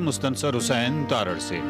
मुस्तनसर हुसैन तारड़ से।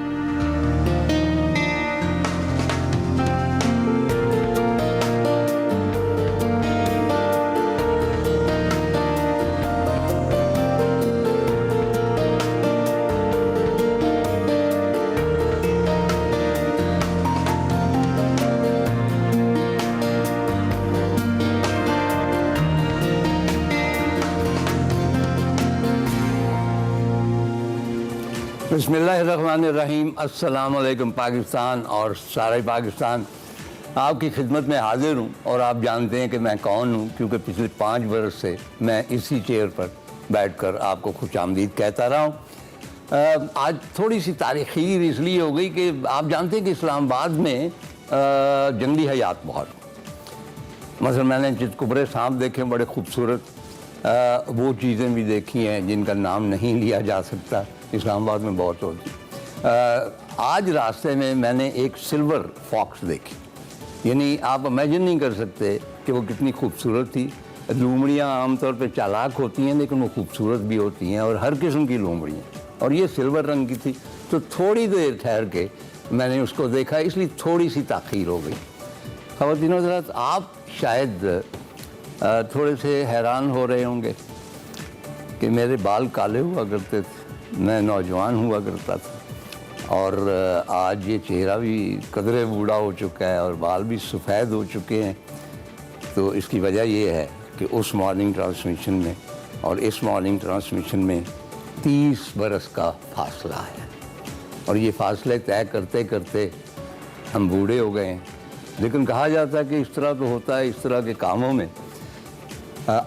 बिस्मिल्लाहिर्रहमानिर्रहीम। अस्सलाम वालेकुम पाकिस्तान और सारे पाकिस्तान, आपकी खिदमत में हाजिर हूँ। और आप जानते हैं कि मैं कौन हूँ, क्योंकि पिछले 5 बरस से मैं इसी चेयर पर बैठकर आपको खुशामदीद कहता रहा हूँ। आज थोड़ी सी तारीख़ी इसलिए हो गई कि आप जानते हैं कि इस्लामाबाद में जंगली हयात बहुत, मसलन मैंने चितकुबरे सांप देखे बड़े खूबसूरत, वो चीज़ें भी देखी हैं जिनका नाम नहीं लिया जा सकता, इस्लामाबाद में बहुत होती। आज रास्ते में मैंने एक सिल्वर फॉक्स देखी, यानी आप इमेजिन नहीं कर सकते कि वो कितनी खूबसूरत थी। लोमड़ियाँ आमतौर पे चालाक होती हैं लेकिन वो खूबसूरत भी होती हैं, और हर किस्म की लोमड़ियाँ, और ये सिल्वर रंग की थी। तो थोड़ी देर ठहर के मैंने उसको देखा, इसलिए थोड़ी सी ताख़ीर हो गई। ख़वातीन व हज़रात, आप शायद थोड़े से हैरान हो रहे होंगे कि मेरे बाल काले हुआ करते थे, मैं नौजवान हुआ करता था, और आज ये चेहरा भी कदरे बूढ़ा हो चुका है और बाल भी सफ़ेद हो चुके हैं। तो इसकी वजह ये है कि उस मॉर्निंग ट्रांसमिशन में और इस मॉर्निंग ट्रांसमिशन में 30 बरस का फासला है, और ये फासले तय करते करते हम बूढ़े हो गए हैं। लेकिन कहा जाता है कि इस तरह तो होता है इस तरह के कामों में।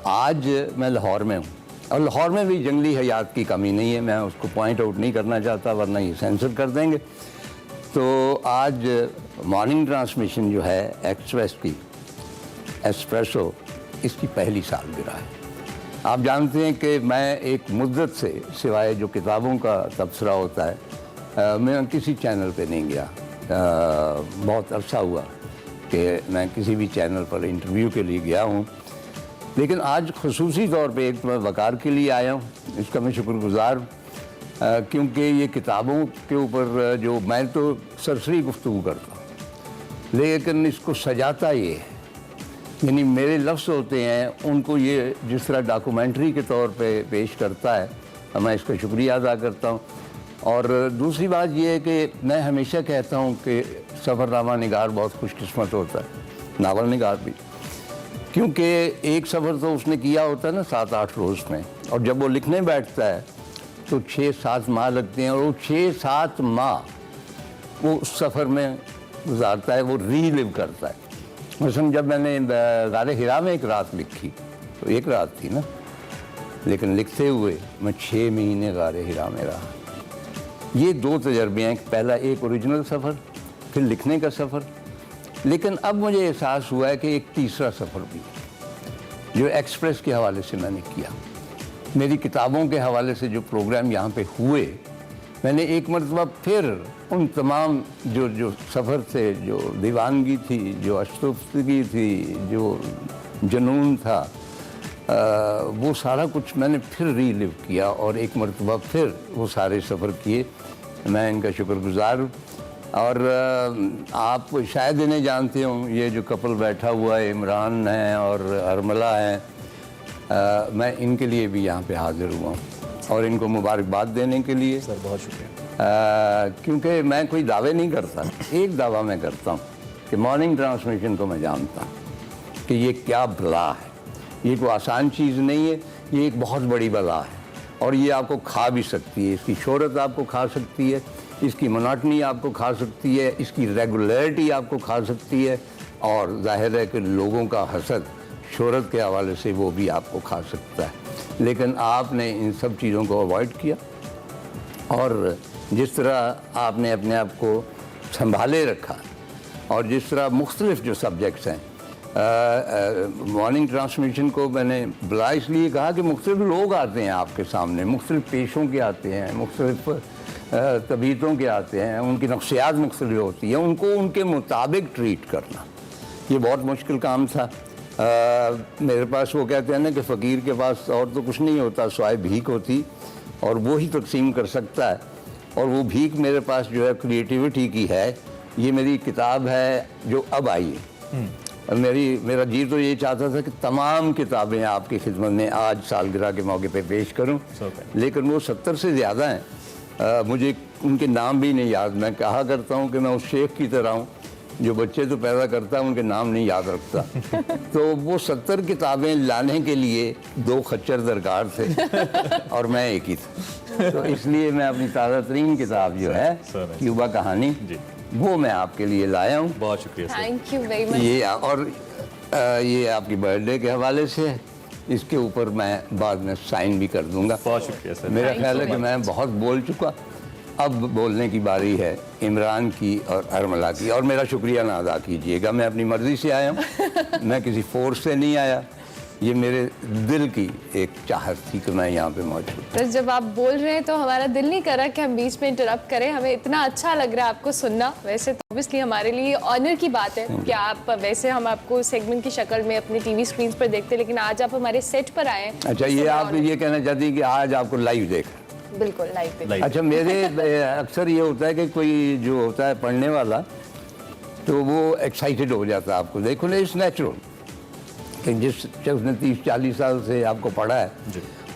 आज मैं लाहौर में हूँ, और लाहौर में भी जंगली हयात की कमी नहीं है। मैं उसको पॉइंट आउट नहीं करना चाहता, वरना ये सेंसर कर देंगे। तो आज मॉर्निंग ट्रांसमिशन जो है एक्सप्रेस की, एस्प्रेसो, इसकी पहली सालगिरह है। आप जानते हैं कि मैं एक मुद्दत से, सिवाय जो किताबों का तबसरा होता है, मैं किसी चैनल पे नहीं गया। बहुत अरसा हुआ कि मैं किसी भी चैनल पर इंटरव्यू के लिए गया हूँ। लेकिन आज ख़ुसूसी तौर पे एक मैं वक़ार के लिए आया हूँ, इसका मैं शुक्रगुज़ार हूँ, क्योंकि ये किताबों के ऊपर जो मैं तो सरसरी गुफ्तगू करता हूँ, लेकिन इसको सजाता ये है, यानी मेरे लफ्ज़ होते हैं, उनको ये जिस तरह डॉक्यूमेंट्री के तौर पे पेश करता है, मैं इसका शुक्रिया अदा करता हूँ। और दूसरी बात यह है कि मैं हमेशा कहता हूँ कि सफ़रनामा निगार बहुत खुशकिस्मत होता है, नावल निगार भी, क्योंकि एक सफ़र तो उसने किया होता है ना 7-8 रोज़ में, और जब वो लिखने बैठता है तो 6-7 माह लगते हैं, और वो 6-7 माह वो उस सफ़र में गुजारता है, वो रीलिव करता है। मसलन जब मैंने गारे हिरा में एक रात लिखी, तो एक रात थी ना, लेकिन लिखते हुए मैं 6 महीने गारे हिरा में रहा। ये 2 तजर्बे हैं, पहला एक ओरिजिनल सफ़र, फिर लिखने का सफ़र। लेकिन अब मुझे एहसास हुआ है कि एक तीसरा सफ़र भी है, जो एक्सप्रेस के हवाले से मैंने किया। मेरी किताबों के हवाले से जो प्रोग्राम यहाँ पे हुए, मैंने एक मरतबा फिर उन तमाम जो सफ़र थे, जो दीवानगी थी, जो अशतुफ्तगी थी, जो जुनून था, वो सारा कुछ मैंने फिर रीलिव किया, और एक मरतबा फिर वो सारे सफ़र किए। मैं इनका शुक्रगुज़ार हूँ। और आप शायद इन्हें जानते हो, ये जो कपल बैठा हुआ है, इमरान है और अरमला है, मैं इनके लिए भी यहाँ पे हाज़िर हुआ हूँ, और इनको मुबारकबाद देने के लिए। सर बहुत शुक्रिया। क्योंकि मैं कोई दावे नहीं करता, एक दावा मैं करता हूँ कि मॉर्निंग ट्रांसमिशन को मैं जानता हूँ कि ये क्या बला है। ये कोई आसान चीज़ नहीं है, ये एक बहुत बड़ी बला है, और ये आपको खा भी सकती है। इसकी शोहरत आपको खा सकती है, इसकी मोनोटनी आपको खा सकती है, इसकी रेगुलरिटी आपको खा सकती है, और जाहिर है कि लोगों का हसद शोहरत के हवाले से वो भी आपको खा सकता है। लेकिन आपने इन सब चीज़ों को अवॉइड किया, और जिस तरह आपने अपने आप को संभाले रखा, और जिस तरह मुख्तलिफ जो सब्जेक्ट्स हैं, मॉर्निंग ट्रांसमिशन को मैंने बुला इसलिए कहा कि मुख्तलिफ लोग आते हैं आपके सामने, मुख्तलिफ पेशों के आते हैं, मुख्तलिफ तबीयतों के आते हैं, उनकी नफ्सियात मुख्तलिफ होती है, उनको उनके मुताबिक ट्रीट करना ये बहुत मुश्किल काम था। मेरे पास वो कहते हैं ना कि फ़कीर के पास और तो कुछ नहीं होता, सिवाय भीख होती, और वो ही तकसीम कर सकता है। और वो भीख मेरे पास जो है क्रिएटिविटी की है। ये मेरी किताब है जो अब आई है। और मेरा जी तो ये चाहता था कि तमाम किताबें आपकी खिदमत में आज सालगिरह के मौके पे पेश करूं, लेकिन वो 70 से ज़्यादा हैं। मुझे उनके नाम भी नहीं याद। मैं कहा करता हूं कि मैं उस शेख की तरह हूं जो बच्चे तो पैदा करता है उनके नाम नहीं याद रखता। तो वो 70 किताबें लाने के लिए 2 खच्चर दरकार थे और मैं एक ही था। तो इसलिए मैं अपनी ताज़ा तरीन किताब जो है क्यूबा कहानी, वो मैं आपके लिए लाया हूँ। बहुत शुक्रिया sir. Thank you very much. ये और ये आपकी बर्थडे के हवाले से है। इसके ऊपर मैं बाद में साइन भी कर दूंगा। बहुत शुक्रिया सर। मेरा ख्याल है कि मैं बहुत बोल चुका, अब बोलने की बारी है इमरान की और अरमला की। और मेरा शुक्रिया ना अदा कीजिएगा, मैं अपनी मर्ज़ी से आया हूँ, मैं किसी फोर्स से नहीं आया। ये मेरे दिल की एक चाहत थी कि मैं यहाँ पे मौजूद। बस जब आप बोल रहे हैं तो हमारा दिल नहीं कर रहा कि हम बीच में इंटरप्ट करें। हमें इतना अच्छा लग रहा है आपको सुनना। वैसे तो ऑब्वियसली हमारे लिए ऑनर की बात है कि आप, वैसे हम आपको सेगमेंट की शक्ल में अपने टीवी स्क्रीन पर देखते, लेकिन आज आप हमारे सेट पर आए हैं। अच्छा, ये आप ये कहना चाहती हैं कि आज आपको लाइव देख? बिल्कुल लाइव पे। अच्छा, मेरे अक्सर ये होता है कि कोई जो होता है पढ़ने वाला, तो वो एक्साइटेड हो जाता है आपको देखो ना। इट्स नेचुरल कि जिस शख्स ने 30-40 साल से आपको पढ़ा है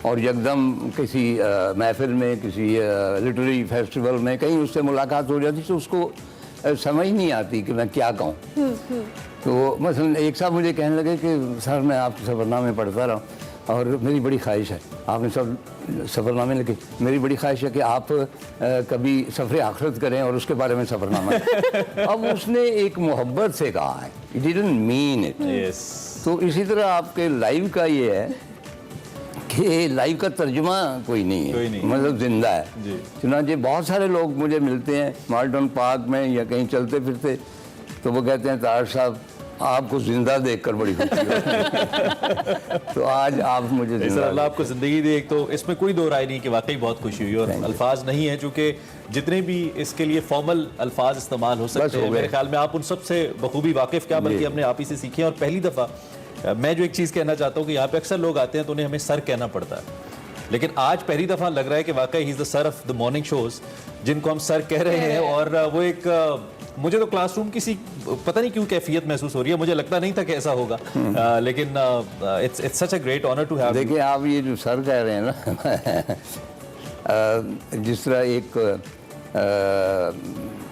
और एकदम किसी महफिल में, किसी लिटरेरी फेस्टिवल में कहीं उससे मुलाकात हो जाती तो उसको समझ नहीं आती कि मैं क्या कहूँ। तो मसलन एक साहब मुझे कहने लगे कि सर मैं आपके सफ़रनामे पढ़ता रहा और मेरी बड़ी ख्वाहिश है, आपने सब सफ़रनामे लिखे, मेरी बड़ी ख्वाहिश है कि आप कभी सफ़र आखिरत करें और उसके बारे में सफ़रनामा। अब उसने एक मोहब्बत से कहा है, इट डिडंट मीन इट। तो इसी तरह आपके लाइव का ये है कि लाइव का तर्जुमा कोई नहीं है, मतलब जिंदा है। चुनांचे बहुत सारे लोग मुझे मिलते हैं माल्टन पार्क में या कहीं चलते फिरते, तो वो कहते हैं तार साहब आपको जिंदा देखकर बड़ी खुशी होती है। तो आज आप मुझे सर अल्लाह आपको ज़िंदगी दे। एक तो इसमें कोई दो राय नहीं कि वाकई बहुत खुशी हुई और अल्फाज नहीं है, चूँकि जितने भी इसके लिए फॉर्मल अल्फाज इस्तेमाल हो सकते हैं, मेरे ख्याल में आप उन सबसे बखूबी वाकिफ़, क्या बल्कि हमने आप ही से सीखे हैं। और पहली दफ़ा मैं जो एक चीज़ कहना चाहता हूँ कि यहाँ पे अक्सर लोग आते हैं तो उन्हें हमें सर कहना पड़ता है, लेकिन आज पहली दफ़ा लग रहा है कि वाकई he is the sir of the morning shows, जिनको हम सर कह रहे हैं। और वो एक मुझे तो क्लासरूम किसी पता नहीं क्यों कैफियत महसूस हो रही है। मुझे लगता नहीं था कि ऐसा होगा, लेकिन it's such a great honour to have. देखिए आप ये जो सर कह रहे हैं ना, जिस तरह एक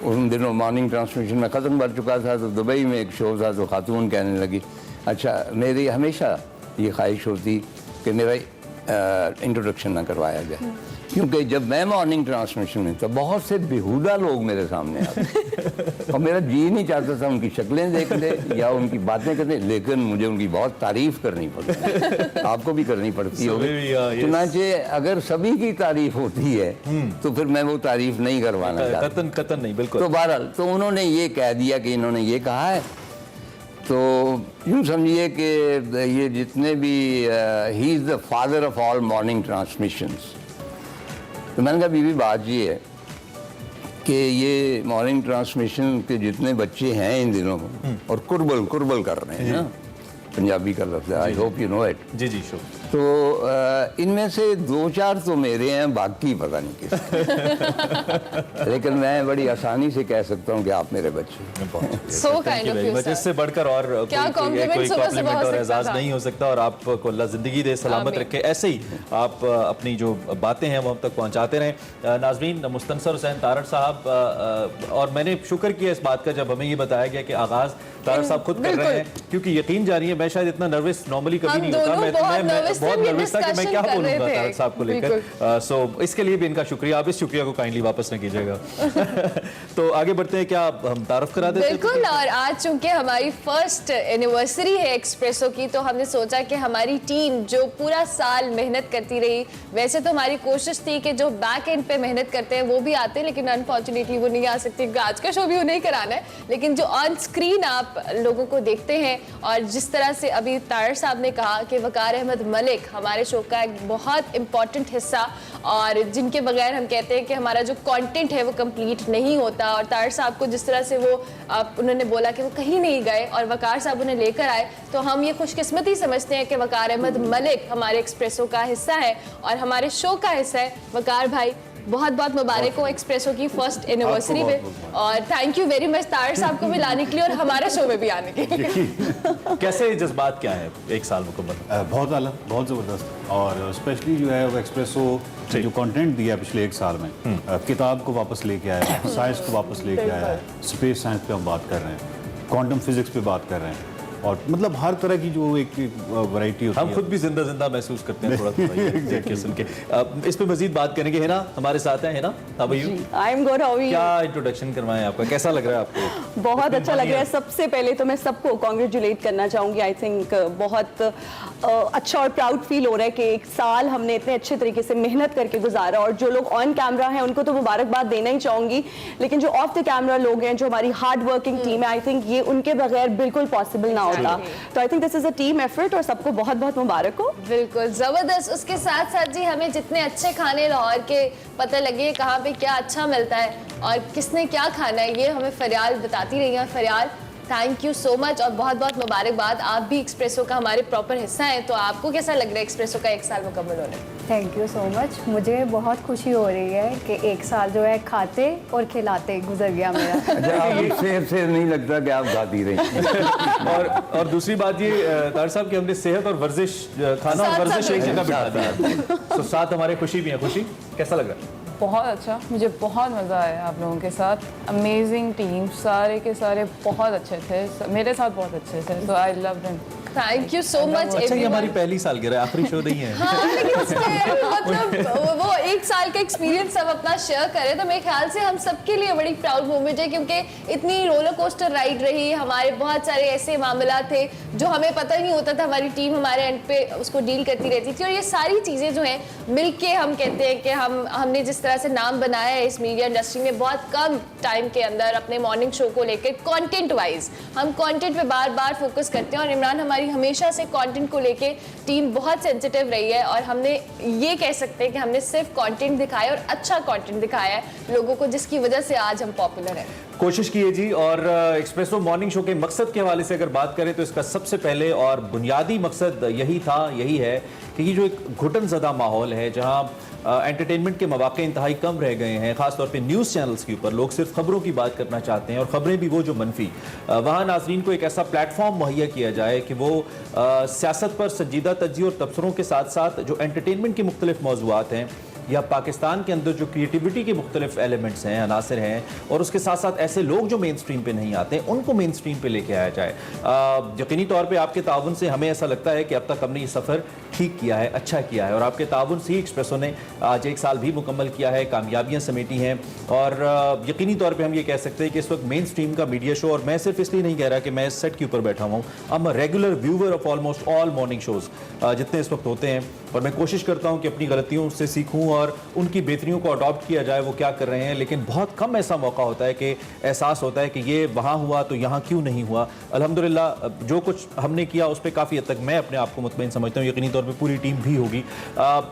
उन दिनों मॉर्निंग ट्रांसमिशन में ख़त्म कर चुका था तो दुबई में एक शो था तो खातून कहने लगी, अच्छा मेरी हमेशा ये ख्वाहिश होती कि मेरा इंट्रोडक्शन ना करवाया जाए, क्योंकि जब मैं मॉर्निंग ट्रांसमिशन में तो बहुत से बेहुदा लोग मेरे सामने आते और मेरा जी नहीं चाहता था उनकी शक्लें देख ले या उनकी बातें करने, लेकिन मुझे उनकी बहुत तारीफ करनी पड़ती। आपको भी करनी पड़ती होगी। चुनांचे अगर सभी की तारीफ होती है तो फिर मैं वो तारीफ नहीं करवाना चाहता, कतन नहीं, बिल्कुल। तो बहरहाल तो उन्होंने ये कह दिया कि इन्होंने ये कहा है, तो यूँ समझिए कि ये जितने भी he is the father of all morning transmissions. तो मैंने कहा बीवी बात ये है कि ये मॉर्निंग ट्रांसमिशन के जितने बच्चे हैं इन दिनों और कुर्बल कर रहे हैं ना, पंजाबी का लफ्ज़ है, I hope you know it. जी जी श्योर। तो इनमें से 2-4 तो मेरे हैं, बाकी पता नहीं किस। लेकिन मैं बड़ी आसानी से कह सकता हूँ कि आप मेरे बच्चे। So kind of you, sir. इससे बढ़कर और क्या कोई कॉम्प्लीमेंट और एजाज नहीं हो सकता। और आपको अल्लाह ज़िंदगी दे, सलामत रखे, ऐसे ही आप अपनी जो बातें हैं वो हम तक पहुँचाते रहें। नाज़रीन, मुस्तनसर हुसैन तारड़ साहब, और मैंने शुक्र किया इस बात का जब हमें ये बताया गया कि आगाज़ तारड़ साहब खुद कर रहे हैं, क्योंकि यकीन जानिए मैं शायद इतना नर्वस नॉर्मली कभी नहीं होता। मैं बहुत नर्वस था कि मैं क्या बोलूँगा तारड़ साहब को लेकर। सो इसके लिए भी इनका शुक्रिया, आप इस शुक्रिया को काइंडली वापस न कीजिएगा। तो आगे बढ़ते हैं, क्या हम तारुफ करा देते हैं? बिल्कुल। और आज चूंकि हमारी फर्स्ट एनिवर्सरी है एक्सप्रेसो की, तो हमने सोचा कि हमारी टीम जो पूरा साल मेहनत करती रही, वैसे तो हमारी कोशिश थी कि जो बैक एंड पे मेहनत करते हैं वो भी आते हैं, लेकिन अनफॉर्चुनेटली वो नहीं आ सकते। आज का शो भी उन्हें कराना है, लेकिन जो ऑन स्क्रीन आप लोगों को देखते हैं, और जिस तरह से अभी तारड़ साहब ने कहा कि वकार अहमद मलिक हमारे शो का एक बहुत इंपॉर्टेंट हिस्सा, और जिनके बगैर हम कहते हैं कि हमारा जो कंटेंट है वो कंप्लीट नहीं होता। और तारड़ साहब को जिस तरह से वो उन्होंने बोला कि वो कहीं नहीं गए और वकार साहब उन्हें लेकर आए, तो हम ये खुशकिस्मती समझते हैं कि वकार अहमद मलिक हमारे एक्सप्रेसो का हिस्सा है और हमारे शो का हिस्सा है। वकार भाई, बहुत बहुत मुबारक हो एक्सप्रेसो की फर्स्ट एनिवर्सरी पे, और thank you very much Tarar साहब को भी लाने के लिए और हमारे शो में भी आने के लिए। कैसे जज्बात क्या है एक साल मुकम्मल? बहुत आला, बहुत ज़बरदस्त, और स्पेशली जो है वो एक्सप्रेसो जो कंटेंट दिया पिछले एक साल में, किताब को वापस लेके आया है, साइंस को वापस लेके आया है, स्पेस साइंस पे हम बात कर रहे हैं, क्वांटम फिजिक्स पे बात कर रहे हैं, और मतलब हर तरह की जो एक वैरायटी होती है। हम खुद भी जिंदा जिंदा महसूस करते हैं थोड़ा सुन के। इस पे मजीद बात करेंगे। है ना हमारे साथ हैं, है ना? How are you? I am good, how are you? क्या इंट्रोडक्शन करवाएं आपका, कैसा लग रहा है आपको? बहुत अच्छा लग रहा है। सबसे पहले तो मैं सबको कॉन्ग्रेचुलेट करना चाहूँगी। आई थिंक बहुत अच्छा और प्राउड फील हो रहा है कि एक साल हमने इतने अच्छे तरीके से मेहनत करके गुजारा, और जो लोग ऑन कैमरा हैं उनको तो मुबारकबाद देना ही चाहूँगी, लेकिन जो ऑफ द कैमरा लोग हैं, जो हमारी हार्ड वर्किंग टीम है, आई थिंक ये उनके बगैर बिल्कुल पॉसिबल ना होता। तो I think this is a team effort, और सबको बहुत बहुत मुबारक हो। बिल्कुल जबरदस्त। उसके साथ साथ जी हमें जितने अच्छे खाने लाहौर के पता लगे कहाँ पे क्या अच्छा मिलता है और किसने क्या खाना है, ये हमें फरियाल बताती रही है। फरियाल, थैंक यू सो मच और बहुत बहुत मुबारकबाद। आप भी एक्सप्रेसो का हमारे प्रॉपर हिस्सा हैं, तो आपको कैसा लग रहा है एक्सप्रेसो का एक साल मुकम्मल होने? Thank you so much. मुझे बहुत खुशी हो रही है कि एक साल जो है खाते और खिलाते गुजर गया मेरा। अच्छा, आप से नहीं लगता कि आप गाती रही। और दूसरी बात ये तार साहब कि हमने सेहत और वर्जिश, खाना और वर्जिश एक जगह बिठा दिया, तो साथ हमारे खुशी भी है। खुशी, कैसा लग रहा है? बहुत अच्छा, मुझे बहुत मज़ा आया आप लोगों के साथ। अमेजिंग टीम, सारे के सारे बहुत अच्छे थे, मेरे साथ बहुत अच्छे थे, तो I love them. Thank you so much. अच्छा, ये हमारी पहली सालगिरह, आखिरी शो नहीं है। हाँ, लेकिन still, मतलब वो एक साल का एक्सपीरियंस सब अपना शेयर करें, तो मेरे ख्याल से हम सबके लिए बड़ी प्राउड मोमेंट है, क्योंकि इतनी रोलर कोस्टर राइड रही। हमारे बहुत सारे ऐसे मामला थे जो हमें पता ही नहीं होता था, हमारी टीम हमारे एंड पे उसको डील करती रहती थी, और ये सारी चीज़ें जो हैं मिलके हम कहते हैं कि हमने जिस तरह से नाम बनाया है इस मीडिया इंडस्ट्री में बहुत कम टाइम के अंदर अपने मॉर्निंग शो को लेकर, कंटेंट वाइज हम कंटेंट पे बार बार फोकस करते हैं, और इमरान हमारी हमेशा से कंटेंट को लेके टीम बहुत सेंसिटिव रही है, और हमने ये कह सकते हैं कि हमने सिर्फ कंटेंट दिखाया और अच्छा कंटेंट दिखाया है लोगों को, जिसकी वजह से आज हम पॉपुलर हैं। कोशिश कीजिए जी। और एक्सप्रेसो मॉर्निंग शो के मकसद के हवाले से अगर बात करें तो इसका सबसे पहले और बुनियादी मकसद यही है कि ये जो एक घुटन ज़दा माहौल है, जहां एंटरटेनमेंट के मौके इंतहाई कम रह गए हैं, खासतौर पे न्यूज़ चैनल्स के ऊपर लोग सिर्फ खबरों की बात करना चाहते हैं, और ख़बरें भी वो जो मनफी, वहाँ नाजरीन को एक ऐसा प्लेटफॉर्म मुहैया किया जाए कि वो सियासत पर संजीदा तज्ज़िया और तबसरों के साथ साथ जो एंटरटेनमेंट के मुख्तलिफ मौज़ूआत हैं, या पाकिस्तान के अंदर जो क्रिएटिविटी के मुख्तलिफ एलिमेंट्स हैं, अनासर हैं, और उसके साथ साथ ऐसे लोग जो मेन स्ट्रीम पे नहीं आते, उनको मेन स्ट्रीम पे लेके आया जाए। यकीनी तौर पे आपके ताउन से हमें ऐसा लगता है कि अब तक हमने ये सफ़र ठीक किया है, अच्छा किया है, और आपके ताउन से ही एक्सप्रेसो ने आज एक साल भी मुकम्मल किया है, कामयाबियाँ समेटी हैं, और यकीनी तौर पर हम ये कह सकते हैं कि इस वक्त मेन स्ट्रीम का मीडिया शो, और मैं सिर्फ इसलिए नहीं कह रहा कि मैं इस सेट के ऊपर बैठा हूँ, I am a regular viewer of almost all morning shows जितने इस वक्त होते हैं, और मैं कोशिश करता हूँ कि अपनी गलतियों से सीखूँ और उनकी बेहतरियों को अडॉप्ट किया जाए, वो क्या कर रहे हैं। लेकिन बहुत कम ऐसा मौका होता है कि एहसास होता है कि ये वहाँ हुआ तो यहाँ क्यों नहीं हुआ। अल्हम्दुलिल्लाह जो कुछ हमने किया उस पर काफ़ी हद तक मैं अपने आप को मुतमईन समझता हूँ, यकीनी तौर पर पूरी टीम भी होगी।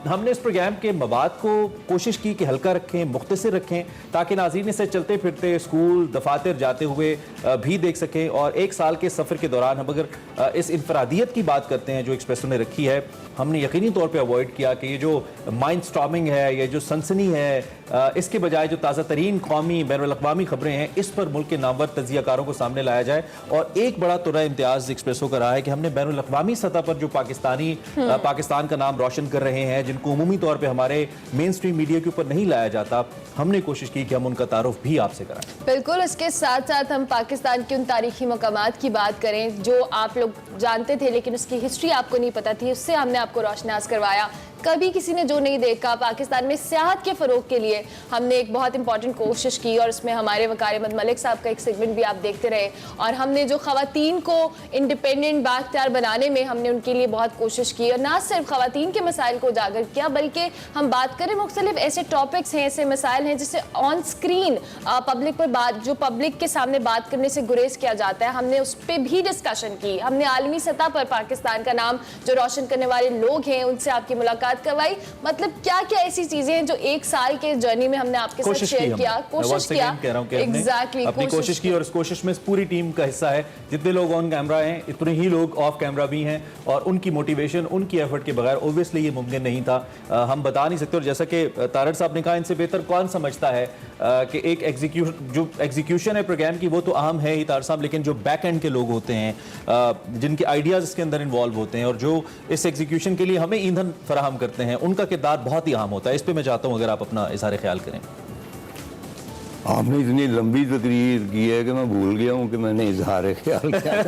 हमने इस प्रोग्राम के मवाद को कोशिश की कि हल्का रखें, मुख्तसर रखें, ताकि नाज़रीन इसे चलते फिरते स्कूल दफातर जाते हुए भी देख सकें, और एक साल के सफ़र के दौरान हम अगर इस इनफरादियत की बात करते हैं जो एक्सप्रेसो ने रखी है, हमने यकीनी तौर पे अवॉइड किया कि ये जो माइंड स्टॉर्मिंग है, ये जो सनसनी है, इसके बजाय जो ताज़ा तरीन कौमी बैनुल-अक़वामी खबरें हैं, इस पर मुल्क के नामवर तज्ज़ियाकारों को सामने लाया जाए। और एक बड़ा तुरा इम्तियाज़ एक्सप्रेसो का रहा है कि हमने बैनुल-अक़वामी सतह पर जो पाकिस्तान का नाम रोशन कर रहे हैं, जिनको उमूमी तौर पर हमारे मेन स्ट्रीम मीडिया के ऊपर नहीं लाया जाता, हमने कोशिश की कि हम उनका तारुफ भी आपसे कराएं। बिल्कुल, उसके साथ साथ हम पाकिस्तान के उन तारीखी मकामात की बात करें जो आप लोग जानते थे लेकिन उसकी हिस्ट्री आपको नहीं पता थी, उससे हमने आपको रोशनास करवाया। कभी किसी ने जो नहीं देखा, पाकिस्तान में सियाहत के फ़रोग के लिए हमने एक बहुत इंपॉर्टेंट कोशिश की, और उसमें हमारे वकार अहमद मलिक साहब का एक सेगमेंट भी आप देखते रहे, और हमने जो ख़वातीन को इंडिपेंडेंट बाख्तियार बनाने में हमने उनके लिए बहुत कोशिश की, और ना सिर्फ ख़वातीन के मसाइल को उजागर किया, बल्कि हम बात करें मुख्तलिफ ऐसे टॉपिक्स हैं, ऐसे मसाइल हैं जिससे ऑन स्क्रीन पब्लिक पर बात, जो पब्लिक के सामने बात करने से गुरेज किया जाता है, हमने उस पर भी डिस्कशन की। हमने आलमी सतह पर पाकिस्तान का नाम जो रोशन करने वाले लोग हैं उनसे आपकी मुलाकात बात करवाई। मतलब क्या क्या ऐसी चीजें हैं जो एक साल के जर्नी में हमने आपके साथ शेयर किया, कोशिश किया, एग्जैक्टली अपनी कोशिश की, और इस कोशिश में पूरी टीम का हिस्सा है। जितने लोग ऑन कैमरा हैं उतने ही लोग ऑफ कैमरा भी हैं, और उनकी मोटिवेशन, उनकी एफर्ट के बगैर ऑब्वियसली ये मुमकिन नहीं था। हम बता नहीं सकते, और जैसा कि तारड़ साहब ने कहा, इनसे बेहतर कौन समझता है कि एक एग्जीक्यूशन है प्रोग्राम की, वो तो अहम है ही तारड़ साहब, लेकिन जो बैक एंड के लोग होते हैं, जिनके आइडियाज इसके अंदर इन्वॉल्व होते हैं और जो इस एग्जीक्यूशन के लिए हमें ईंधन फराहम करते हैं, उनका किरदार बहुत ही अहम होता है। इस पे मैं चाहता हूं अगर आप अपना इज़हार ख्याल करें। आपने इतनी लंबी तकरीर की है कि मैं भूल गया हूं कि मैंने इजहार ख्याल किया।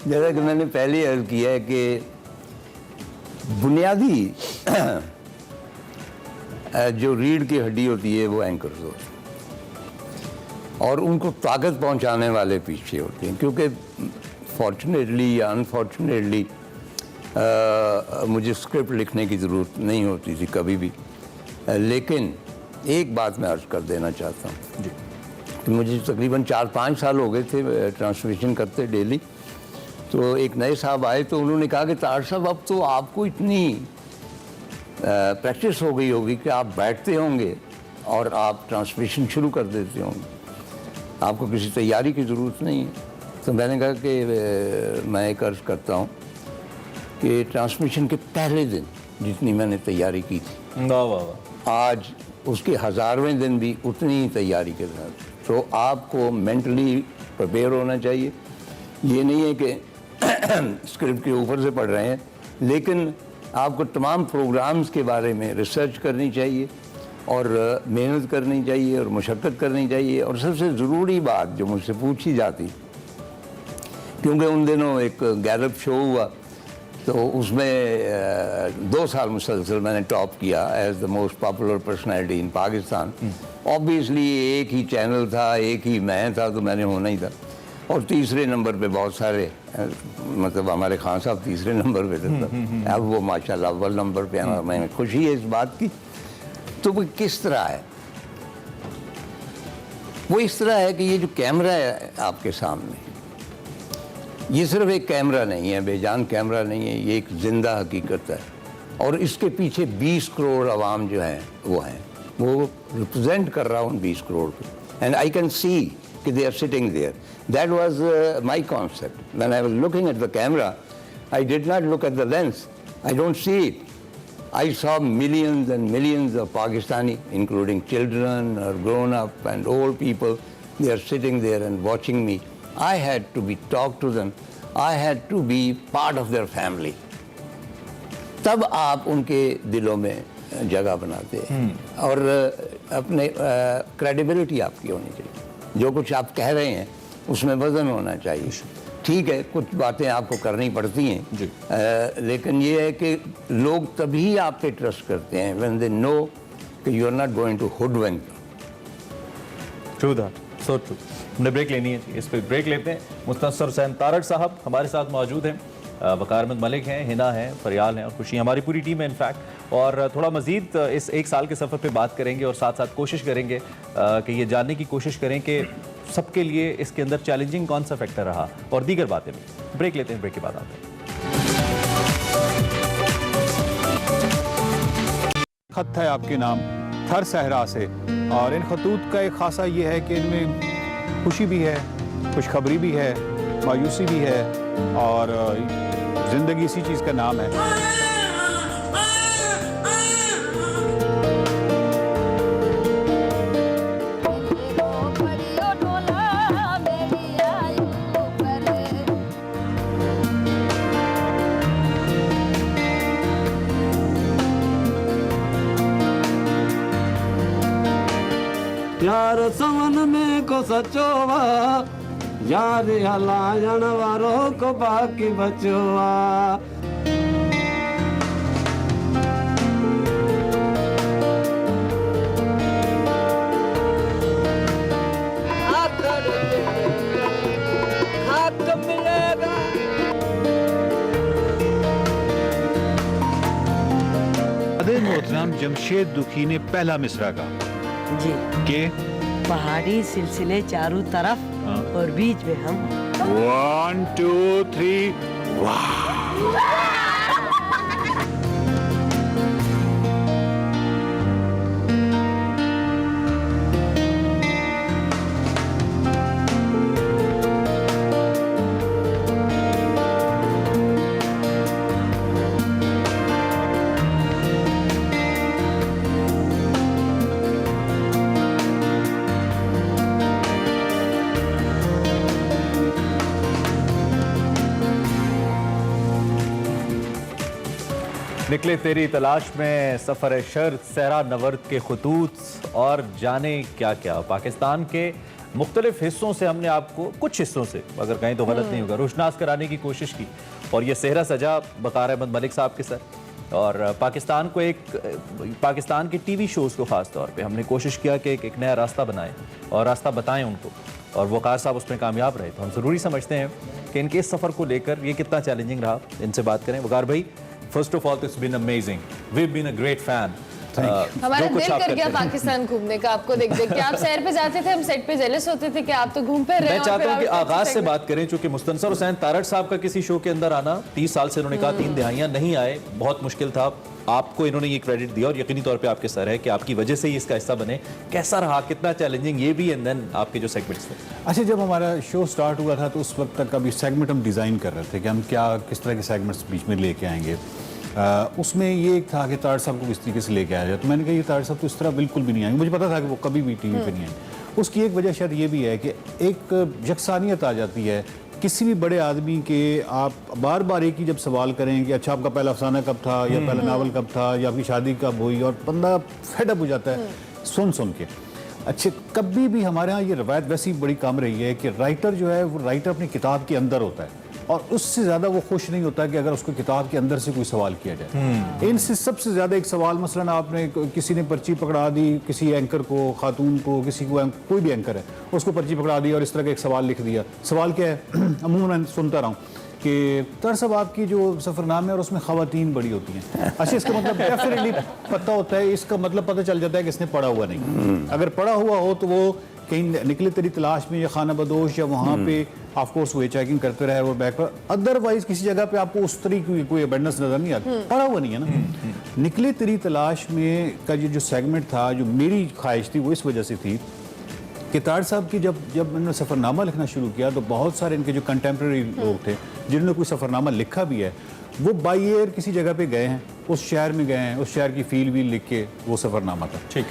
जैसा कि मैंने पहले अर्ज किया है कि बुनियादी जो रीढ़ की हड्डी होती है वो एंकर्स होते हैं, और उनको ताकत पहुंचाने वाले पीछे होते हैं। क्योंकि फॉर्चुनेटली या अनफॉर्चुनेटली मुझे स्क्रिप्ट लिखने की ज़रूरत नहीं होती थी कभी भी, लेकिन एक बात मैं अर्ज कर देना चाहता हूँ कि मुझे तकरीबन 4-5 साल हो गए थे ट्रांसलेशन करते डेली। तो एक नए साहब आए तो उन्होंने कहा कि तारड़ साहब अब तो आपको इतनी प्रैक्टिस हो गई होगी कि आप बैठते होंगे और आप ट्रांसलेशन शुरू कर देते होंगे, आपको किसी तैयारी की ज़रूरत नहीं है। तो मैंने कहा कि मैं एक अर्ज़ करता हूँ कि ट्रांसमिशन के पहले दिन जितनी मैंने तैयारी की थी, आज उसके 1000वें दिन भी उतनी ही तैयारी के साथ। तो आपको मेंटली प्रिपेयर होना चाहिए। ये नहीं है कि स्क्रिप्ट के ऊपर से पढ़ रहे हैं, लेकिन आपको तमाम प्रोग्राम्स के बारे में रिसर्च करनी चाहिए और मेहनत करनी चाहिए और मशक्क़त करनी चाहिए। और सबसे ज़रूरी बात जो मुझसे पूछी जाती, क्योंकि उन दिनों एक गैलप शो हुआ तो उसमें 2 साल मुसलसल मैंने टॉप किया as the most popular personality in Pakistan. Obviously एक ही चैनल था, एक ही मैं था, तो मैंने होना ही था। और तीसरे नंबर पे बहुत सारे, मतलब हमारे खान साहब तीसरे नंबर पे थे, अब वो माशाल्लाह अव्वल नंबर पे हैं। मैंने खुशी है इस बात की। तो वो किस तरह है, वो इस तरह है कि ये जो कैमरा है आपके सामने, ये सिर्फ एक कैमरा नहीं है, बेजान कैमरा नहीं है, ये एक जिंदा हकीकत है। और इसके पीछे 20 करोड़ आवाम जो हैं वो रिप्रेजेंट कर रहा हूँ 20 करोड़ को। एंड आई कैन सी कि they are sitting there. That was my concept when I was looking at the camera. I did not look at the lens, I don't see it. I saw millions and millions of Pakistani, including children or grown-up and old people. They are sitting there and watching me. I had to be talked to them. I had to be part of their family. तब आप उनके दिलों में जगह बनाते हैं और अपने क्रेडिबिलिटी आपकी होनी चाहिए। जो कुछ आप कह रहे हैं उसमें वजन होना चाहिए। ठीक है, कुछ बातें आपको करनी पड़ती हैं, लेकिन ये है कि लोग तभी आप पे ट्रस्ट करते हैं व्हेन दे नो कि you are not going to hoodwink. True that, so true. हमने ब्रेक लेनी है, इस पे ब्रेक लेते हैं। मुस्तनसर हुसैन तारड़ साहब हमारे साथ मौजूद हैं, वकार अहमद मलिक हैं, हिना हैं, फरियाल हैं और खुशी, हमारी पूरी टीम है इनफैक्ट। और थोड़ा मजीद इस एक साल के सफ़र पे बात करेंगे और साथ साथ कोशिश करेंगे कि ये जानने की कोशिश करें कि सबके लिए इसके अंदर चैलेंजिंग कौन सा फैक्टर रहा और दीगर बातें भी। ब्रेक लेते हैं, ब्रेक के बाद आते हैं। खत है आपके नाम थर सहरा से, और इन खतूत का एक खासा ये है कि इनमें खुशी भी है, खुशखबरी भी है, मायूसी भी है, और ज़िंदगी इसी चीज़ का नाम है। यार समन में को सचोवा, यार हलायण वारों को बाकी बचोवा। हाथ मिलेगा मोहतरम जमशेद दुखी ने पहला मिसरा का जी के पहाड़ी सिलसिले चारों तरफ और बीच में हम। 1 2 3 वाह। निकले तेरी तलाश में, सफ़र शर्त, सहरा नवर्द के खतूत और जाने क्या क्या। पाकिस्तान के मुख्तलिफ हिस्सों से हमने आपको, कुछ हिस्सों से अगर कहें तो गलत नहीं होगा, रोशनास कराने की कोशिश की और ये सेहरा सजा बकार अहमद मलिक साहब के सर। और पाकिस्तान को पाकिस्तान के टीवी शोज़ को ख़ास तौर पे हमने कोशिश किया कि एक नया रास्ता बनाएं और रास्ता बताएं उनको, और वक़ार साहब उसमें कामयाब रहे। तो हम ज़रूरी समझते हैं कि इनके इस सफ़र को लेकर ये कितना चैलेंजिंग रहा, इनसे बात करें। वक़ार भाई, first of all it's been amazing, we have been a great fan. हमारा दिल कर गया पाकिस्तान घूमने का आपको देख देख के। आप सैर पे जाते थे, हम सेट पे जेलस होते थे कि आप तो घूम फिर रहे हैं। मैं चाहता हूं कि आगाज से बात करें, चूंकि मुस्तनसर हुसैन तारड़ साहब का किसी शो के अंदर आना 30 साल से उन्होंने कहा 3 दिहाइयां नहीं आए, बहुत मुश्किल था। आपको इन्होंने ये क्रेडिट दिया और यकीनी तौर पे आपके सर है कि आपकी वजह से ही इसका हिस्सा बने। कैसा रहा, कितना चैलेंजिंग ये भी, एंड देन आपके जो सेगमेंट्स थे। अच्छा, जब हमारा शो स्टार्ट हुआ था तो उस वक्त तक अभी सेगमेंट हम डिज़ाइन कर रहे थे कि हम किस तरह के सेगमेंट्स बीच में लेके आएंगे। उसमें ये एक था कि तारड़ साहब को किस तरीके से लेके आया जाए। तो मैंने कहा ये तारड़ साहब तो इस तरह बिल्कुल भी नहीं आएंगे, मुझे पता था कि वो कभी भी टीवी पे नहीं आएंगे। उसकी एक वजह शायद ये भी है कि एक यकसानियत आ जाती है किसी भी बड़े आदमी के। आप बार बार एक ही जब सवाल करें कि अच्छा आपका पहला अफसाना कब था, या पहला नावल कब था, या आपकी शादी कब हुई, और बंदा फेडअप हो जाता है सुन के। अच्छे, कभी भी हमारे यहाँ ये रवायत वैसी बड़ी कम रही है कि राइटर जो है वो राइटर अपनी किताब के अंदर होता है और उससे ज़्यादा वो खुश नहीं होता कि अगर उसको किताब के अंदर से कोई सवाल किया जाए। इनसे सबसे ज़्यादा एक सवाल, मसलन आपने किसी ने पर्ची पकड़ा दी किसी एंकर को, खातून को, किसी को, कोई भी एंकर है उसको पर्ची पकड़ा दी और इस तरह का एक सवाल लिख दिया। सवाल क्या है? अमूमन मैं सुनता रहा हूँ कि तारड़ साहब आपकी जो सफ़रनामे है और उसमें ख़वातीन बड़ी होती हैं। अच्छा, इसका मतलब डेफिनेटली पता होता है, इसका मतलब पता चल जाता है कि इसने पढ़ा हुआ नहीं। अगर पढ़ा हुआ हो तो वो कहीं निकले तेरी तलाश में या खाना बदोश या वहाँ पे ऑफ कोर्स वो चेकिंग करते रहे और बैक पर, अदरवाइज किसी जगह पे आपको उस तरीके की कोई अबेंडेंस नजर नहीं आती। पढ़ा हुआ नहीं है ना। निकले तेरी तलाश में का ये जो सेगमेंट था, जो मेरी ख्वाहिश थी वो इस वजह से थी कि तारड़ साहब की जब इन्होंने सफ़रनामा लिखना शुरू किया तो बहुत सारे इनके जो कंटेम्प्रेरी लोग थे जिन्होंने कोई सफ़रनामा लिखा भी है, वो बाई एयर किसी जगह पे गए हैं, उस शहर में गए हैं, उस शहर की फील वील लिख के वो सफ़रनामा था। ठीक,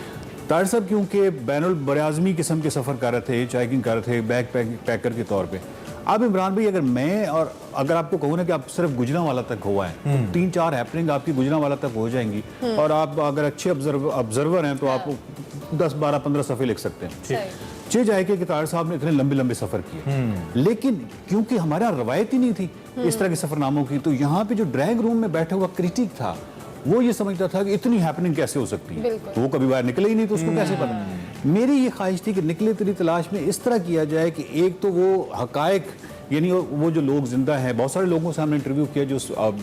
तारड़ साहब क्योंकि बैनुल बराज़मी किस्म के सफ़र कर रहे थे, चेकिंग कर रहे थे बैग पैकर के तौर पे। अब इमरान भाई, अगर आपको कहूँ ना कि आप सिर्फ गुजरांवाला तक हुआ है तो 3-4 हैपनिंग आपकी गुजरांवाला तक हो जाएंगी, और आप अगर अच्छे ऑब्जर्वर हैं तो आप 10, 12, 15 सफ़े लिख सकते हैं। चे जाए कि तारड़ साहब ने इतने लंबे लंबे सफ़र किए, लेकिन क्योंकि हमारा रवायत ही नहीं थी इस तरह के सफ़रनामों की, तो यहाँ पे जो ड्राइंग रूम में बैठा हुआ क्रिटिक था वो ये समझता था कि इतनी हैपनिंग कैसे हो सकती है, वो कभी बाहर निकले ही नहीं तो उसको कैसे पता। मेरी ये ख्वाहिश थी कि निकले तेरी तलाश में इस तरह किया जाए कि एक तो वो हकायक, यानी वो जो लोग जिंदा हैं, बहुत सारे लोगों से हमने इंटरव्यू किया जो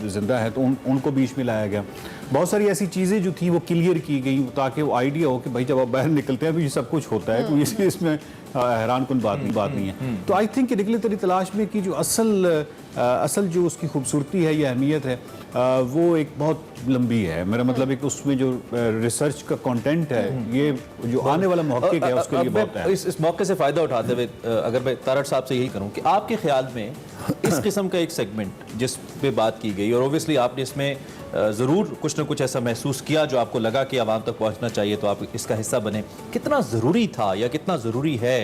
जिंदा है, तो उनको बीच में लाया गया। बहुत सारी ऐसी चीज़ें जो थी वो क्लियर की गई ताकि वो आइडिया हो कि भाई जब आप बाहर निकलते हैं तो ये सब कुछ होता है, तो इसमें हैरान कुन बात नहीं है। तो आई थिंक निकले तेरी तलाश में की जो असल जो उसकी खूबसूरती है या अहमियत है वो एक बहुत लंबी है। मेरा मतलब एक उसमें जो रिसर्च का कंटेंट है, ये जो आने वाला मौके है उसके लिए बहुत है। इस मौके से फ़ायदा उठाते हुए अगर मैं तारड़ साहब से यही करूं कि आपके ख्याल में इस किस्म का एक सेगमेंट जिस पे बात की गई, और ओबियसली आपने इसमें ज़रूर कुछ ना कुछ ऐसा महसूस किया जो आपको लगा कि आवाम तक पहुंचना चाहिए तो आप इसका हिस्सा बने, कितना ज़रूरी था या कितना ज़रूरी है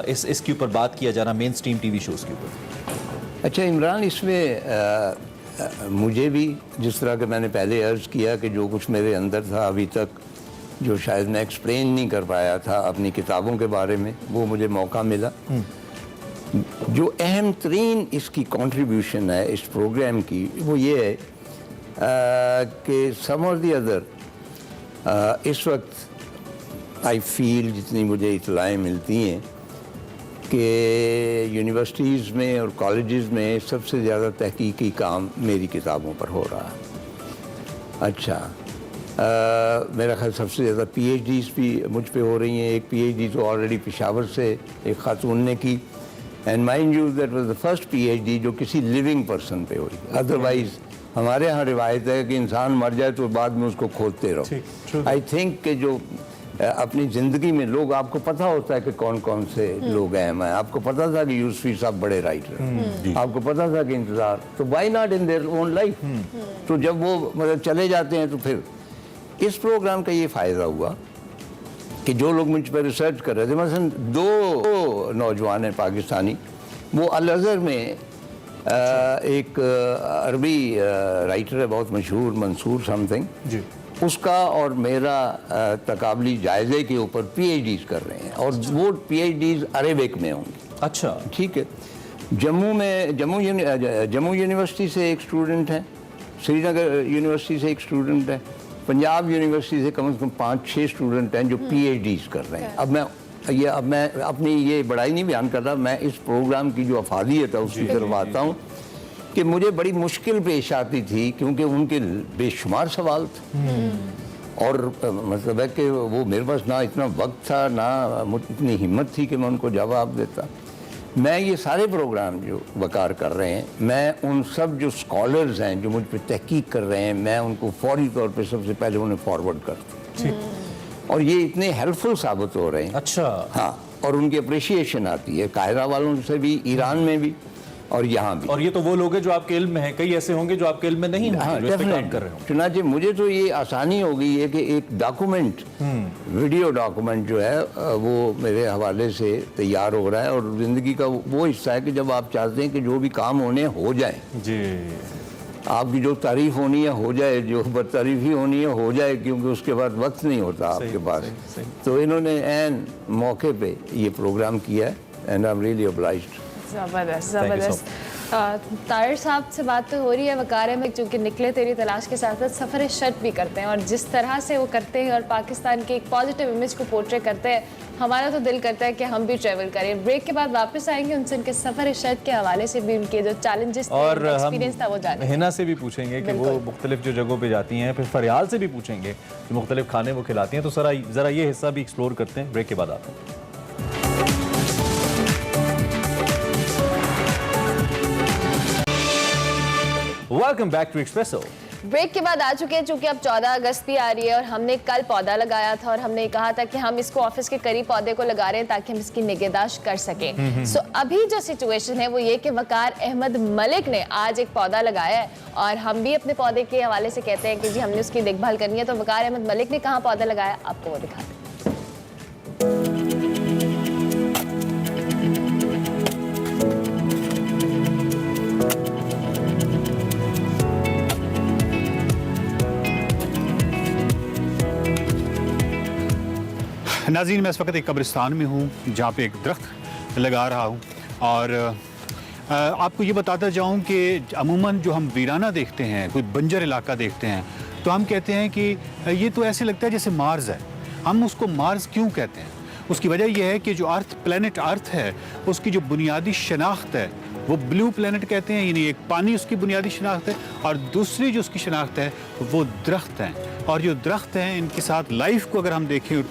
इसके ऊपर बात किया जाना मेन स्ट्रीम टीवी शोज़ के ऊपर? अच्छा इमरान, इसमें मुझे भी, जिस तरह के मैंने पहले अर्ज़ किया कि जो कुछ मेरे अंदर था अभी तक जो शायद मैं एक्सप्लेन नहीं कर पाया था अपनी किताबों के बारे में, वो मुझे मौका मिला। जो अहम तरीन इसकी कंट्रीब्यूशन है इस प्रोग्राम की, वो ये है कि सम और दी अदर इस वक्त आई फील, जितनी मुझे इत्तलाएँ मिलती हैं, कि यूनिवर्सिटीज़ में और कॉलेजेस में सबसे ज़्यादा तहकीकी काम मेरी किताबों पर हो रहा है। अच्छा, मेरा ख्याल सबसे ज़्यादा PhDs भी मुझ पे हो रही हैं। एक PhD तो ऑलरेडी पेशावर से एक खातून ने की, and mind you that was the first PhD जो किसी लिविंग पर्सन पे हुई। अदरवाइज हमारे यहाँ रिवायत है कि इंसान मर जाए तो बाद में उसको खोदते रहो। आई थिंक कि जो अपनी ज़िंदगी में लोग, आपको पता होता है कि कौन कौन से लोग अहम हैं। आपको पता था कि यूसुफी साहब बड़े राइटर, आपको पता था कि इंतज़ार, तो why not in their own life. तो जब वो मतलब चले जाते हैं तो फिर इस प्रोग्राम का ये फ़ायदा हुआ कि जो लोग मुझ पर रिसर्च कर रहे थे, मसलन 2 नौजवान हैं पाकिस्तानी, वो अल अज़हर में एक अरबी राइटर है बहुत मशहूर, मंसूर समथिंग जी। उसका और मेरा तकाबली जायज़े के ऊपर PhDs कर रहे हैं और वो PhDs अरेबिक में होंगी। अच्छा, ठीक है। जम्मू यूनिवर्सिटी से एक स्टूडेंट है, श्रीनगर यूनिवर्सिटी से एक स्टूडेंट है, पंजाब यूनिवर्सिटी से कम 5-6 स्टूडेंट हैं जो PhDs कर रहे हैं। अब मैं अपनी ये बड़ाई नहीं बयान कर रहा, मैं इस प्रोग्राम की जो अफादियत है उसकी तरफ आता हूँ कि मुझे बड़ी मुश्किल पेश आती थी क्योंकि उनके बेशुमार सवाल थे और मतलब है कि वो मेरे पास ना इतना वक्त था ना इतनी हिम्मत थी कि मैं उनको जवाब देता। मैं ये सारे प्रोग्राम जो वकार कर रहे हैं, मैं उन सब जो स्कॉलर्स हैं जो मुझ पर तहकीक कर रहे हैं, मैं उन्हें फौरी तौर पे सबसे पहले उन्हें फॉरवर्ड करता हूँ और ये इतने हेल्पफुल साबित हो रहे हैं। अच्छा, हाँ, और उनकी अप्रिशिएशन आती है कायरा वालों से भी, ईरान में भी और यहाँ भी। और ये तो वो लोग हैं जो आपके इल्म में हैं, कई ऐसे होंगे जो आपके इल्म में नहीं होंगे, हाँ, जो इस पे काम कर रहे होंगे। चुनांचे मुझे तो ये आसानी हो गई है कि एक डॉक्यूमेंट, वीडियो डॉक्यूमेंट जो है वो मेरे हवाले से तैयार हो रहा है और ज़िंदगी का वो हिस्सा है कि जब आप चाहते हैं कि जो भी काम होने हो जाए जी, आपकी जो तारीफ होनी है हो जाए, जो बदतारीफी होनी है हो जाए, क्योंकि उसके बाद वक्त नहीं होता आपके पास। तो इन्होंने एन मौके पे ये प्रोग्राम किया है and I am really obliged. ज़बरदस्त ज़बरदस्त। ताहिर साहब से बात तो हो रही है वकारे में, क्योंकि निकले तेरी तलाश के साथ साथ सफ़र शर्ट भी करते हैं और जिस तरह से वो करते हैं और पाकिस्तान के एक पॉजिटिव इमेज को पोर्ट्रे करते हैं, हमारा तो दिल करता है कि हम भी ट्रैवल करें। ब्रेक के बाद वापस आएंगे, उनसे उनके सफ़र शर्ट के हवाले से भी उनके जो चैलेंजेस और एक्सपीरियंस था वो जाने। हिना से भी पूछेंगे कि वो मुख्तलिफ जो जगहों पे जाती हैं, फिर फरियाल से भी पूछेंगे जो मुख्तलिफ खाने वो खिलाती हैं। तो ज़रा ये हिस्सा भी एक्सप्लोर करते हैं, ब्रेक के बाद आते हैं। Welcome back to Expresso. Break के बाद आ चुके हैं, चूंकि अब 14 अगस्त भी आ रही है और हमने कल पौधा लगाया था और हमने कहा था कि हम इसको ऑफिस के करीब पौधे को लगा रहे हैं ताकि हम इसकी निगहदाश्त कर सकें। सो अभी जो सिचुएशन है वो ये कि वकार अहमद मलिक ने आज एक पौधा लगाया है और हम भी अपने पौधे के हवाले से कहते हैं कि जी हमने उसकी देखभाल करनी है। तो वकार अहमद मलिक ने कहाँ पौधा लगाया, आपको वो दिखाते हैं। नाज़रीन, मैं इस वक्त एक कब्रिस्तान में हूँ जहाँ पे एक दरख्त लगा रहा हूँ और आपको ये बताता जाऊँ कि अमूमन जो हम वीराना देखते हैं, कोई बंजर इलाका देखते हैं, तो हम कहते हैं कि ये तो ऐसे लगता है जैसे मार्स है। हम उसको मार्स क्यों कहते हैं? उसकी वजह यह है कि जो अर्थ, प्लैनेट अर्थ है, उसकी जो बुनियादी शनाख्त है वो ब्लू प्लैनेट कहते हैं, यानी एक पानी उसकी बुनियादी शनाख्त है और दूसरी जो उसकी शनाख्त है वो दरख्त हैं। और जो दरख्त हैं इनके साथ लाइफ को अगर हम देखें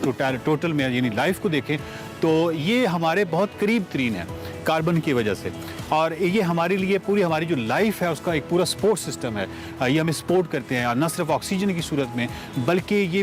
टोटल में, यानी लाइफ को देखें, तो ये हमारे बहुत करीब तरीन है कार्बन की वजह से। और ये हमारे लिए पूरी हमारी जो लाइफ है उसका एक पूरा सपोर्ट सिस्टम है। ये हमें सपोर्ट करते हैं, और न सिर्फ ऑक्सीजन की सूरत में बल्कि ये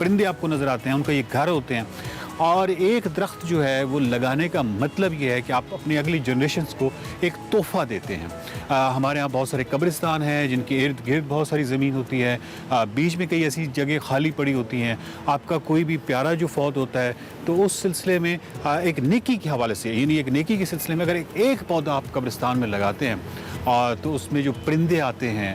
परिंदे आपको नज़र आते हैं उनका ये घर होते हैं। और एक दरख्त जो है वो लगाने का मतलब ये है कि आप अपनी अगली जनरेशन्स को एक तोहफ़ा देते हैं। हमारे यहाँ बहुत सारे कब्रिस्तान हैं जिनके इर्द गिर्द बहुत सारी ज़मीन होती है, बीच में कई ऐसी जगह खाली पड़ी होती हैं। आपका कोई भी प्यारा जो फौत होता है तो उस सिलसिले में एक नेकी के हवाले से, यानी एक नेकी के सिलसिले में अगर एक पौधा आप कब्रिस्तान में लगाते हैं और तो उसमें जो परिंदे आते हैं,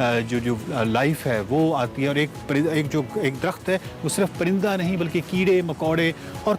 लाइफ है वो आती है। और एक दरख्त है वो सिर्फ परिंदा नहीं बल्कि कीड़े मकोड़े और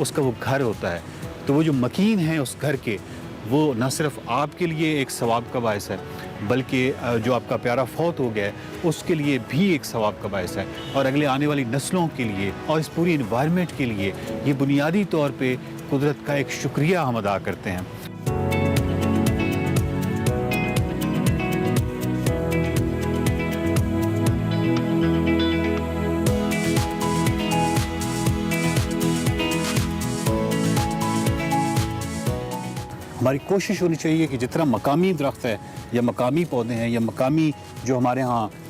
उसका वो घर होता है। तो वो जो मकीन है उस घर के, वो न सिर्फ आपके लिए एक सवाब का बायस है बल्कि जो आपका प्यारा फौत हो गया है उसके लिए भी एक सवाब का बायस है और अगले आने वाली नस्लों के लिए और इस पूरी इन्वायरमेंट के लिए ये बुनियादी तौर पे कुदरत का एक शुक्रिया हम अदा करते हैं। हमारी कोशिश होनी चाहिए कि जितना मकामी दरख्त है या मकामी पौधे हैं या मकामी जो हमारे यहाँ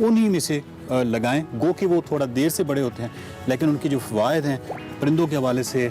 उन्हीं में से लगाएं। गो कि वो थोड़ा देर से बड़े होते हैं लेकिन उनके जो फ़वाइद हैं परिंदों के हवाले से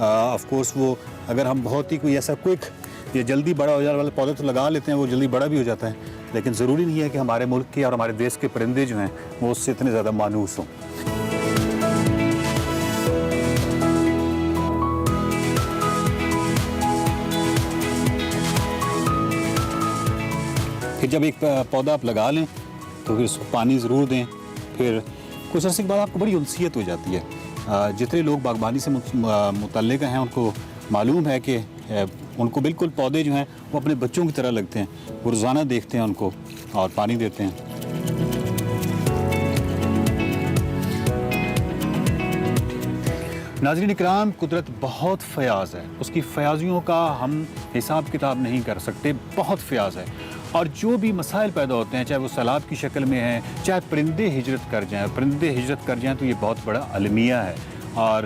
ऑफ़ कोर्स वो अगर हम बहुत ही कोई ऐसा क्विक या जल्दी बड़ा हो जाने वाले पौधे तो लगा लेते हैं, वो जल्दी बड़ा भी हो जाता है, लेकिन ज़रूरी नहीं है कि हमारे मुल्क के और हमारे देश के परिंदे जो हैं वो उससे इतने ज़्यादा मानूस हों। फिर जब एक पौधा आप लगा लें तो फिर उसको पानी ज़रूर दें। फिर कुछ अर्से के बाद आपको बड़ी उनसीयत हो जाती है। जितने लोग बागबानी से मुतल्लिक़ हैं उनको मालूम है कि उनको बिल्कुल पौधे जो हैं वो अपने बच्चों की तरह लगते हैं। वो रोज़ाना देखते हैं उनको और पानी देते हैं। नाज़रीन इकराम, कुदरत बहुत फ़याज़ है, उसकी फ़याज़ियों का हम हिसाब किताब नहीं कर सकते, बहुत फ़याज़ है। और जो भी मसाइल पैदा होते हैं, चाहे वो सैलाब की शक्ल में है, चाहे परिंदे हिजरत कर जाएँ, परिंदे हिजरत कर जाएँ तो ये बहुत बड़ा अलमिया है। और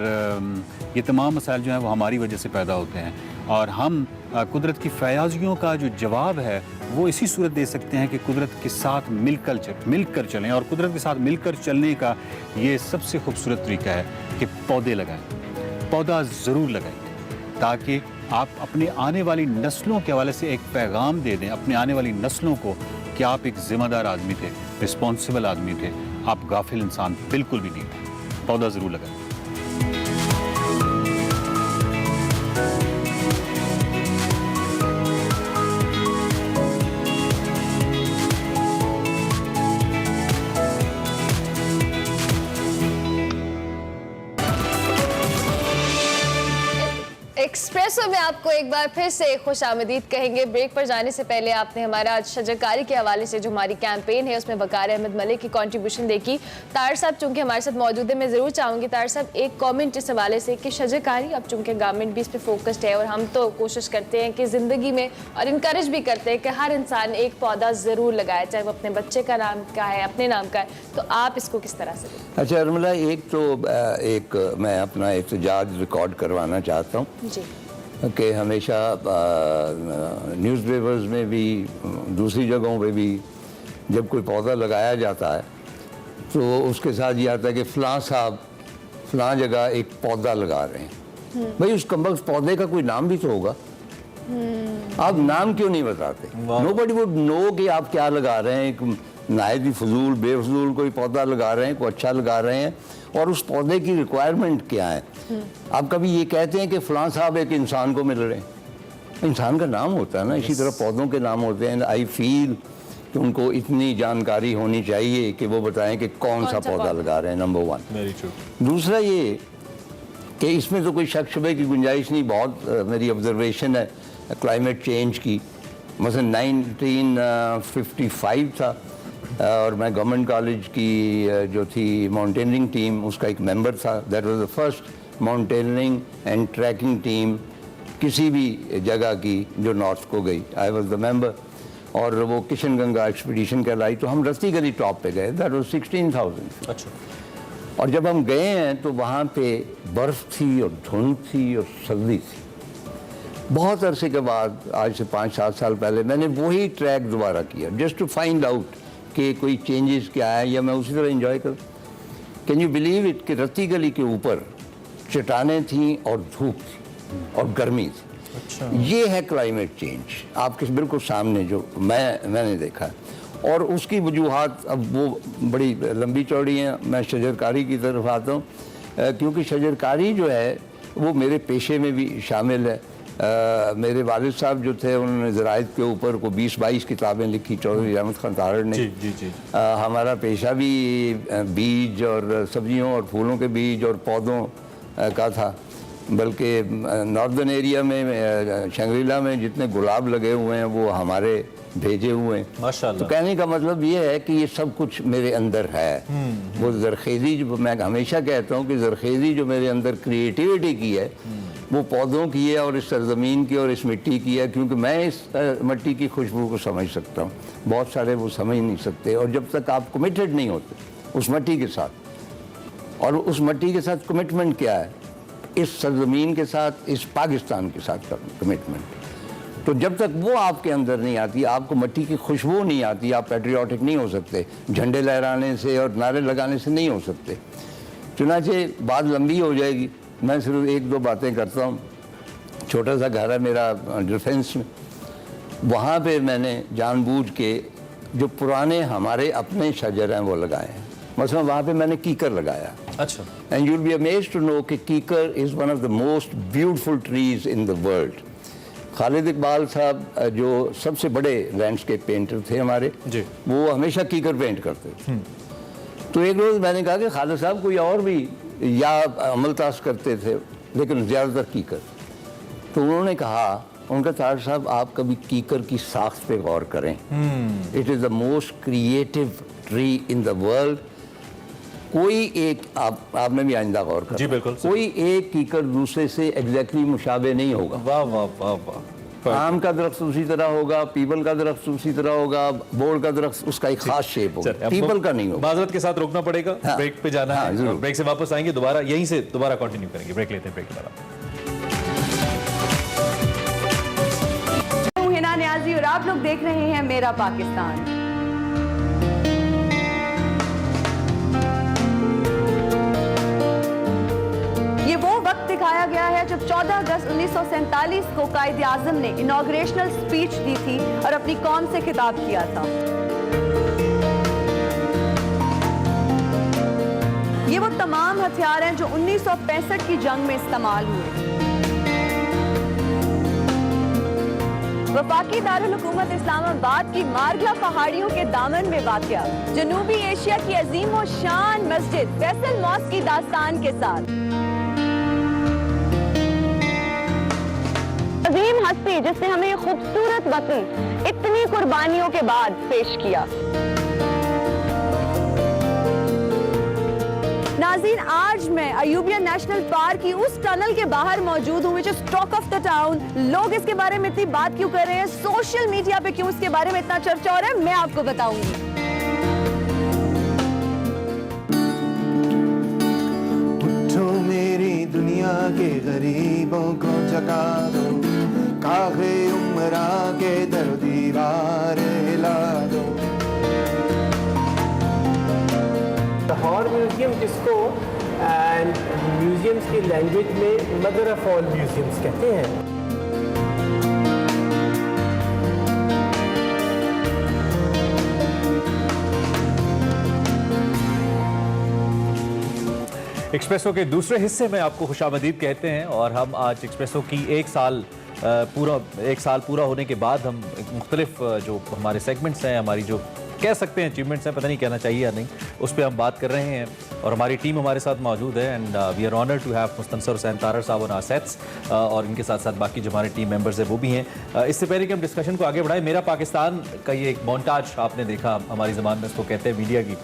ये तमाम मसाइल जो हैं वो हमारी वजह से पैदा होते हैं। और हम कुदरत की फ़याज़ियों का जो जवाब है वो इसी सूरत दे सकते हैं कि कुदरत के साथ मिलकर चलें। और कुदरत के साथ मिलकर चलने का ये सबसे खूबसूरत तरीका है कि पौधे लगाएं। पौधा ज़रूर लगाएं ताकि आप अपने आने वाली नस्लों के हवाले से एक पैगाम दे दें अपने आने वाली नस्लों को कि आप एक ज़िम्मेदार आदमी थे, रिस्पॉन्सिबल आदमी थे, आप गाफिल इंसान बिल्कुल भी नहीं थे। पौधा ज़रूर लगाएं। एक्सप्रेसो में आपको एक बार फिर से खुश आमदीद कहेंगे। ब्रेक पर जाने से पहले आपने हमारा आज शजरकारी के हवाले से जो हमारी कैंपेन है उसमें वकार अहमद मलिक की कंट्रीब्यूशन देखी। तार साहब चूंकि हमारे साथ मौजूद है, मैं ज़रूर चाहूँगी तार साहब एक कमेंट इस हवाले से कि शजरकारी अब चूँकि गवर्नमेंट भी इस पर फोकस्ड है और हम तो कोशिश करते हैं कि ज़िंदगी में और इनकरेज भी करते हैं कि हर इंसान एक पौधा ज़रूर लगाए, चाहे वो अपने बच्चे का नाम का है, अपने नाम का है। तो आप इसको किस तरह से देखें? अच्छा अर्मिला, एक मैं अपना एहतजाज रिकॉर्ड करवाना चाहता हूँ जी कि हमेशा न्यूज़पेपर्स में भी दूसरी जगहों पे भी जब कोई पौधा लगाया जाता है तो उसके साथ ये आता है कि फ़लाँ साहब फ़लाँ जगह एक पौधा लगा रहे हैं। भाई उस कमबख्त पौधे का कोई नाम भी तो होगा। आप नाम क्यों नहीं बताते? नोबडी वुड नो कि आप क्या लगा रहे हैं। एक नायत ही फजूल बेफजूल कोई पौधा लगा रहे हैं, कोई अच्छा लगा रहे हैं और उस पौधे की रिक्वायरमेंट क्या है। आप कभी ये कहते हैं कि फ़लाँ साहब एक इंसान को मिल रहे हैं, इंसान का नाम होता है ना, इसी तरह पौधों के नाम होते हैं। आई फील कि उनको इतनी जानकारी होनी चाहिए कि वो बताएं कि कौन सा पौधा लगा रहे हैं, नंबर वन। दूसरा ये कि इसमें तो कोई शक शुबे की गुंजाइश नहीं। बहुत मेरी ऑब्जर्वेशन है क्लाइमेट चेंज की। मसलन 1955 था और मैं गवर्नमेंट कॉलेज की जो थी माउंटेनियरिंग टीम उसका एक मेंबर था। That was the first mountaineering and trekking team किसी भी जगह की जो नॉर्थ को गई। आई वाज द मेंबर और वो किशन गंगा एक्सपीडिशन कहलाई। तो हम रस्ती गली टॉप पे गए। That was 16,000। अच्छा। और जब हम गए हैं तो वहाँ पे बर्फ़ थी और धुंध थी और सर्दी थी। बहुत अरसे के बाद आज से 5-7 साल पहले मैंने वही ट्रैक दोबारा किया जस्ट टू फाइंड आउट कि कोई चेंजेस क्या है या मैं उसी तरह एंजॉय करूँ। कैन यू बिलीव इट कि रत्ती गली के ऊपर चट्टानें थीं और धूप थी और गर्मी थी। अच्छा। ये है क्लाइमेट चेंज आपके बिल्कुल सामने जो मैंने देखा है। और उसकी वजूहात अब वो बड़ी लंबी चौड़ी हैं। मैं शजरकारी की तरफ आता हूँ क्योंकि शजरकारी जो है वो मेरे पेशे में भी शामिल है। मेरे वालिद साहब जो थे उन्होंने ज़राइत के ऊपर को 20-22 किताबें लिखी चौधरी अहमद खान तारड़ ने। जी। हमारा पेशा भी बीज और सब्जियों और फूलों के बीज और पौधों का था। बल्कि नॉर्दर्न एरिया में शंग्रीला में जितने गुलाब लगे हुए हैं वो हमारे भेजे हुए हैं माशाल्लाह। तो कहने का मतलब ये है कि ये सब कुछ मेरे अंदर है। वो ज़रखेज़ी जो मैं हमेशा कहता हूँ कि ज़रखेज़ी जो मेरे अंदर क्रिएटिविटी की है वो पौधों की है और इस सरजमीन की और इस मिट्टी की है। क्योंकि मैं इस मिट्टी की खुशबू को समझ सकता हूँ, बहुत सारे वो समझ नहीं सकते। और जब तक आप कमिटेड नहीं होते उस मिट्टी के साथ, और उस मिट्टी के साथ कमिटमेंट क्या है, इस सरजमीन के साथ, इस पाकिस्तान के साथ कमिटमेंट, तो जब तक वो आपके अंदर नहीं आती, आपको मिट्टी की खुशबू नहीं आती, आप पैट्रियाटिक नहीं हो सकते। झंडे लहराने से और नारे लगाने से नहीं हो सकते। चुनांचे बात लंबी हो जाएगी, मैं सिर्फ 1-2 बातें करता हूँ। छोटा सा घर है मेरा डिफेंस में, वहाँ पे मैंने जानबूझ के जो पुराने हमारे अपने शजर हैं वो लगाए हैं। मसलन वहाँ पे मैंने कीकर लगाया। अच्छा। And you will be amazed to know कि kikar is one of the most beautiful trees in the world. Khalid Iqbal sahab जो सबसे बड़े लैंडस्केप पेंटर थे हमारे जी, वो हमेशा कीकर पेंट करते थे। तो एक रोज़ मैंने कहा कि खालिद साहब कोई और भी या अमलताश करते थे लेकिन ज़्यादातर कीकर। तो उन्होंने कहा, उनका तार साहब आप कभी कीकर की साख्त पे गौर करें। It is the most creative tree in the world. कोई एक आपने भी आइंदा गौर करें। जी बिल्कुल। कोई एक कीकर दूसरे से एग्जैक्टली मुशाबे नहीं होगा। वाह वाह वाह वाह। आम का दरख्त उसी तरह होगा, पीपल का दरख्त उसी तरह होगा, बोर्ड का दरख्त उसका एक खास शेप होगा, पीपल का नहीं होगा। माजरत के साथ रोकना पड़ेगा, हाँ, ब्रेक पे जाना हाँ, है। जरूर। ब्रेक से वापस आएंगे, दोबारा यहीं से दोबारा कंटिन्यू करेंगे। ब्रेक लेते हैं, ब्रेक के बाद हिना न्याजी और आप लोग देख रहे हैं मेरा पाकिस्तान। ये वो वक्त दिखाया गया है जब 14 अगस्त 1947 को कायद आजम ने इनॉग्रेशनल स्पीच दी थी और अपनी कौम से खिताब किया था। ये वो तमाम हथियार हैं जो 1965 की जंग में इस्तेमाल हुए। वफाकी दारुल हुकूमत इस्लामाबाद की मारगला पहाड़ियों के दामन में वाक़या जनूबी एशिया की अजीम व शान मस्जिद फैसल मॉस्क की दास्तान के साथ अजीम हस्ती जिसने हमें ये खूबसूरत वतन इतनी कुर्बानियों के बाद पेश किया। नाज़रीन, आज मैं अयूबिया नेशनल पार्क की उस टनल के बाहर मौजूद हूँ, टॉक ऑफ द टाउन। लोग इसके बारे में इतनी बात क्यों कर रहे हैं, सोशल मीडिया पे क्यों इसके बारे में इतना चर्चा हो रहा है, मैं आपको बताऊंगी। उठो मेरी दुनिया के गरीबों को जगा दो, काहे उमरा के दर दीवार हिला दो। लाहौर म्यूजियम, जिसको म्यूजियम्स की लैंग्वेज में मदर ऑफ ऑल म्यूजियम्स कहते हैं। एक्सप्रेसो के दूसरे हिस्से में आपको खुशामदीद कहते हैं और हम आज एक्सप्रेसो की एक साल पूरा होने के बाद हम मुख्तलिफ जो हमारे सेगमेंट्स हैं, हमारी जो कह सकते हैं अचीवमेंट्स हैं, पता नहीं कहना चाहिए या नहीं, उस पर हम बात कर रहे हैं और हमारी टीम हमारे साथ मौजूद है and we are honoured to have Mustansar Hussain Tarar sahab on our sets और इनके साथ साथ बाकी जो हमारे टीम मेंबर्स हैं वो भी हैं। इससे पहले कि हम डिस्कशन को आगे बढ़ाएं, मेरा पाकिस्तान का ये एक मोन्टाज आपने देखा, हमारी ज़बान में इसको कहते हैं मीडिया की।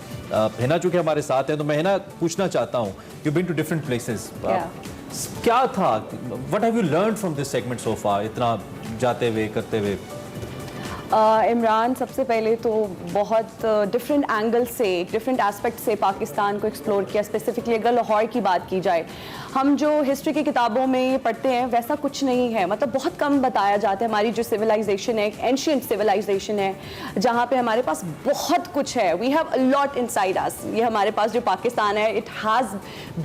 हिना चूँकि हमारे साथ हैं तो मैं हिना पूछना चाहता हूँ, you been to different places, क्या था, what have you learned from this segment so far, इतना जाते हुए करते हुए? इमरान, सबसे पहले तो बहुत डिफरेंट एंगल से, डिफरेंट एस्पेक्ट से पाकिस्तान को एक्सप्लोर किया। स्पेसिफिकली अगर लाहौर की बात की जाए, हम जो हिस्ट्री की किताबों में पढ़ते हैं वैसा कुछ नहीं है, मतलब बहुत कम बताया जाता है। हमारी जो सिविलाइजेशन है, एक एंशिएंट सिविलाइजेशन है जहाँ पे हमारे पास बहुत कुछ है। We have a lot inside us. ये हमारे पास जो पाकिस्तान है, it has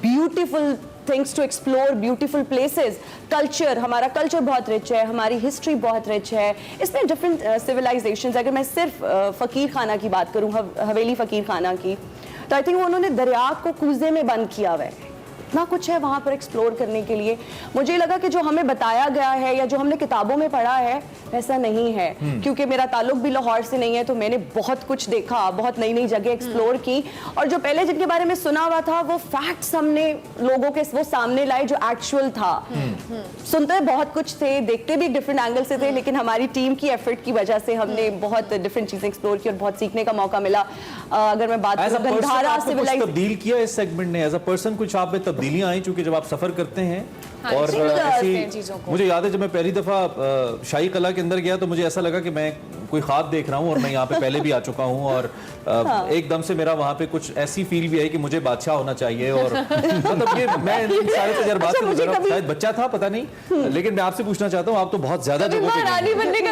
beautiful things to explore, beautiful places. Culture, हमारा कल्चर बहुत रिच है, हमारी हिस्ट्री बहुत रिच है। इसमें डिफरेंट सिविलाइजेशंस, अगर मैं सिर्फ फ़कीर खाना की बात करूँ, हवेली फ़कीर खाना की, तो आई थिंक उन्होंने दरिया को कूजे में बंद किया हुआ है। इतना कुछ है वहाँ पर एक्सप्लोर करने के लिए। मुझे लगा कि जो हमें बताया गया है या जो हमने किताबों में पढ़ा है वैसा नहीं है, क्योंकि मेरा ताल्लुक भी लाहौर से नहीं है, तो मैंने बहुत कुछ देखा, बहुत नई नई जगह एक्सप्लोर की और जो पहले जिनके बारे में सुना हुआ था वो फैक्ट्स हमने लोगों के वो सामने लाए जो एक्चुअल था। सुनते बहुत कुछ थे, देखते भी डिफरेंट एंगल से थे, लेकिन हमारी टीम की एफर्ट की वजह से हमने बहुत डिफरेंट चीजें एक्सप्लोर की और बहुत सीखने का मौका मिला। अगर मैं बात करूं गंधारा सिविलाइजेशन, तब्दील किया इस सेगमेंट ने, एज अ पर्सन कुछ आप में तब्दीलियां आई चूंकि जब आप सफर करते हैं? हाँ, और ऐसी मुझे याद है जब मैं पहली दफा शाही कला के अंदर गया तो मुझे ऐसा लगा कि मैं कोई ख्वाब देख रहा हूँ और मैं यहाँ पे पहले भी आ चुका हूँ और एकदम से मेरा वहाँ पे कुछ ऐसी फील भी आई कि मुझे बादशाह होना चाहिए और मतलब ये मैं इन सारे तजर्बात से गुजरा, शायद बच्चा था पता नहीं, लेकिन मैं आपसे पूछना चाहता हूँ, आप तो बहुत ज्यादा जगहों पे रानी बनने का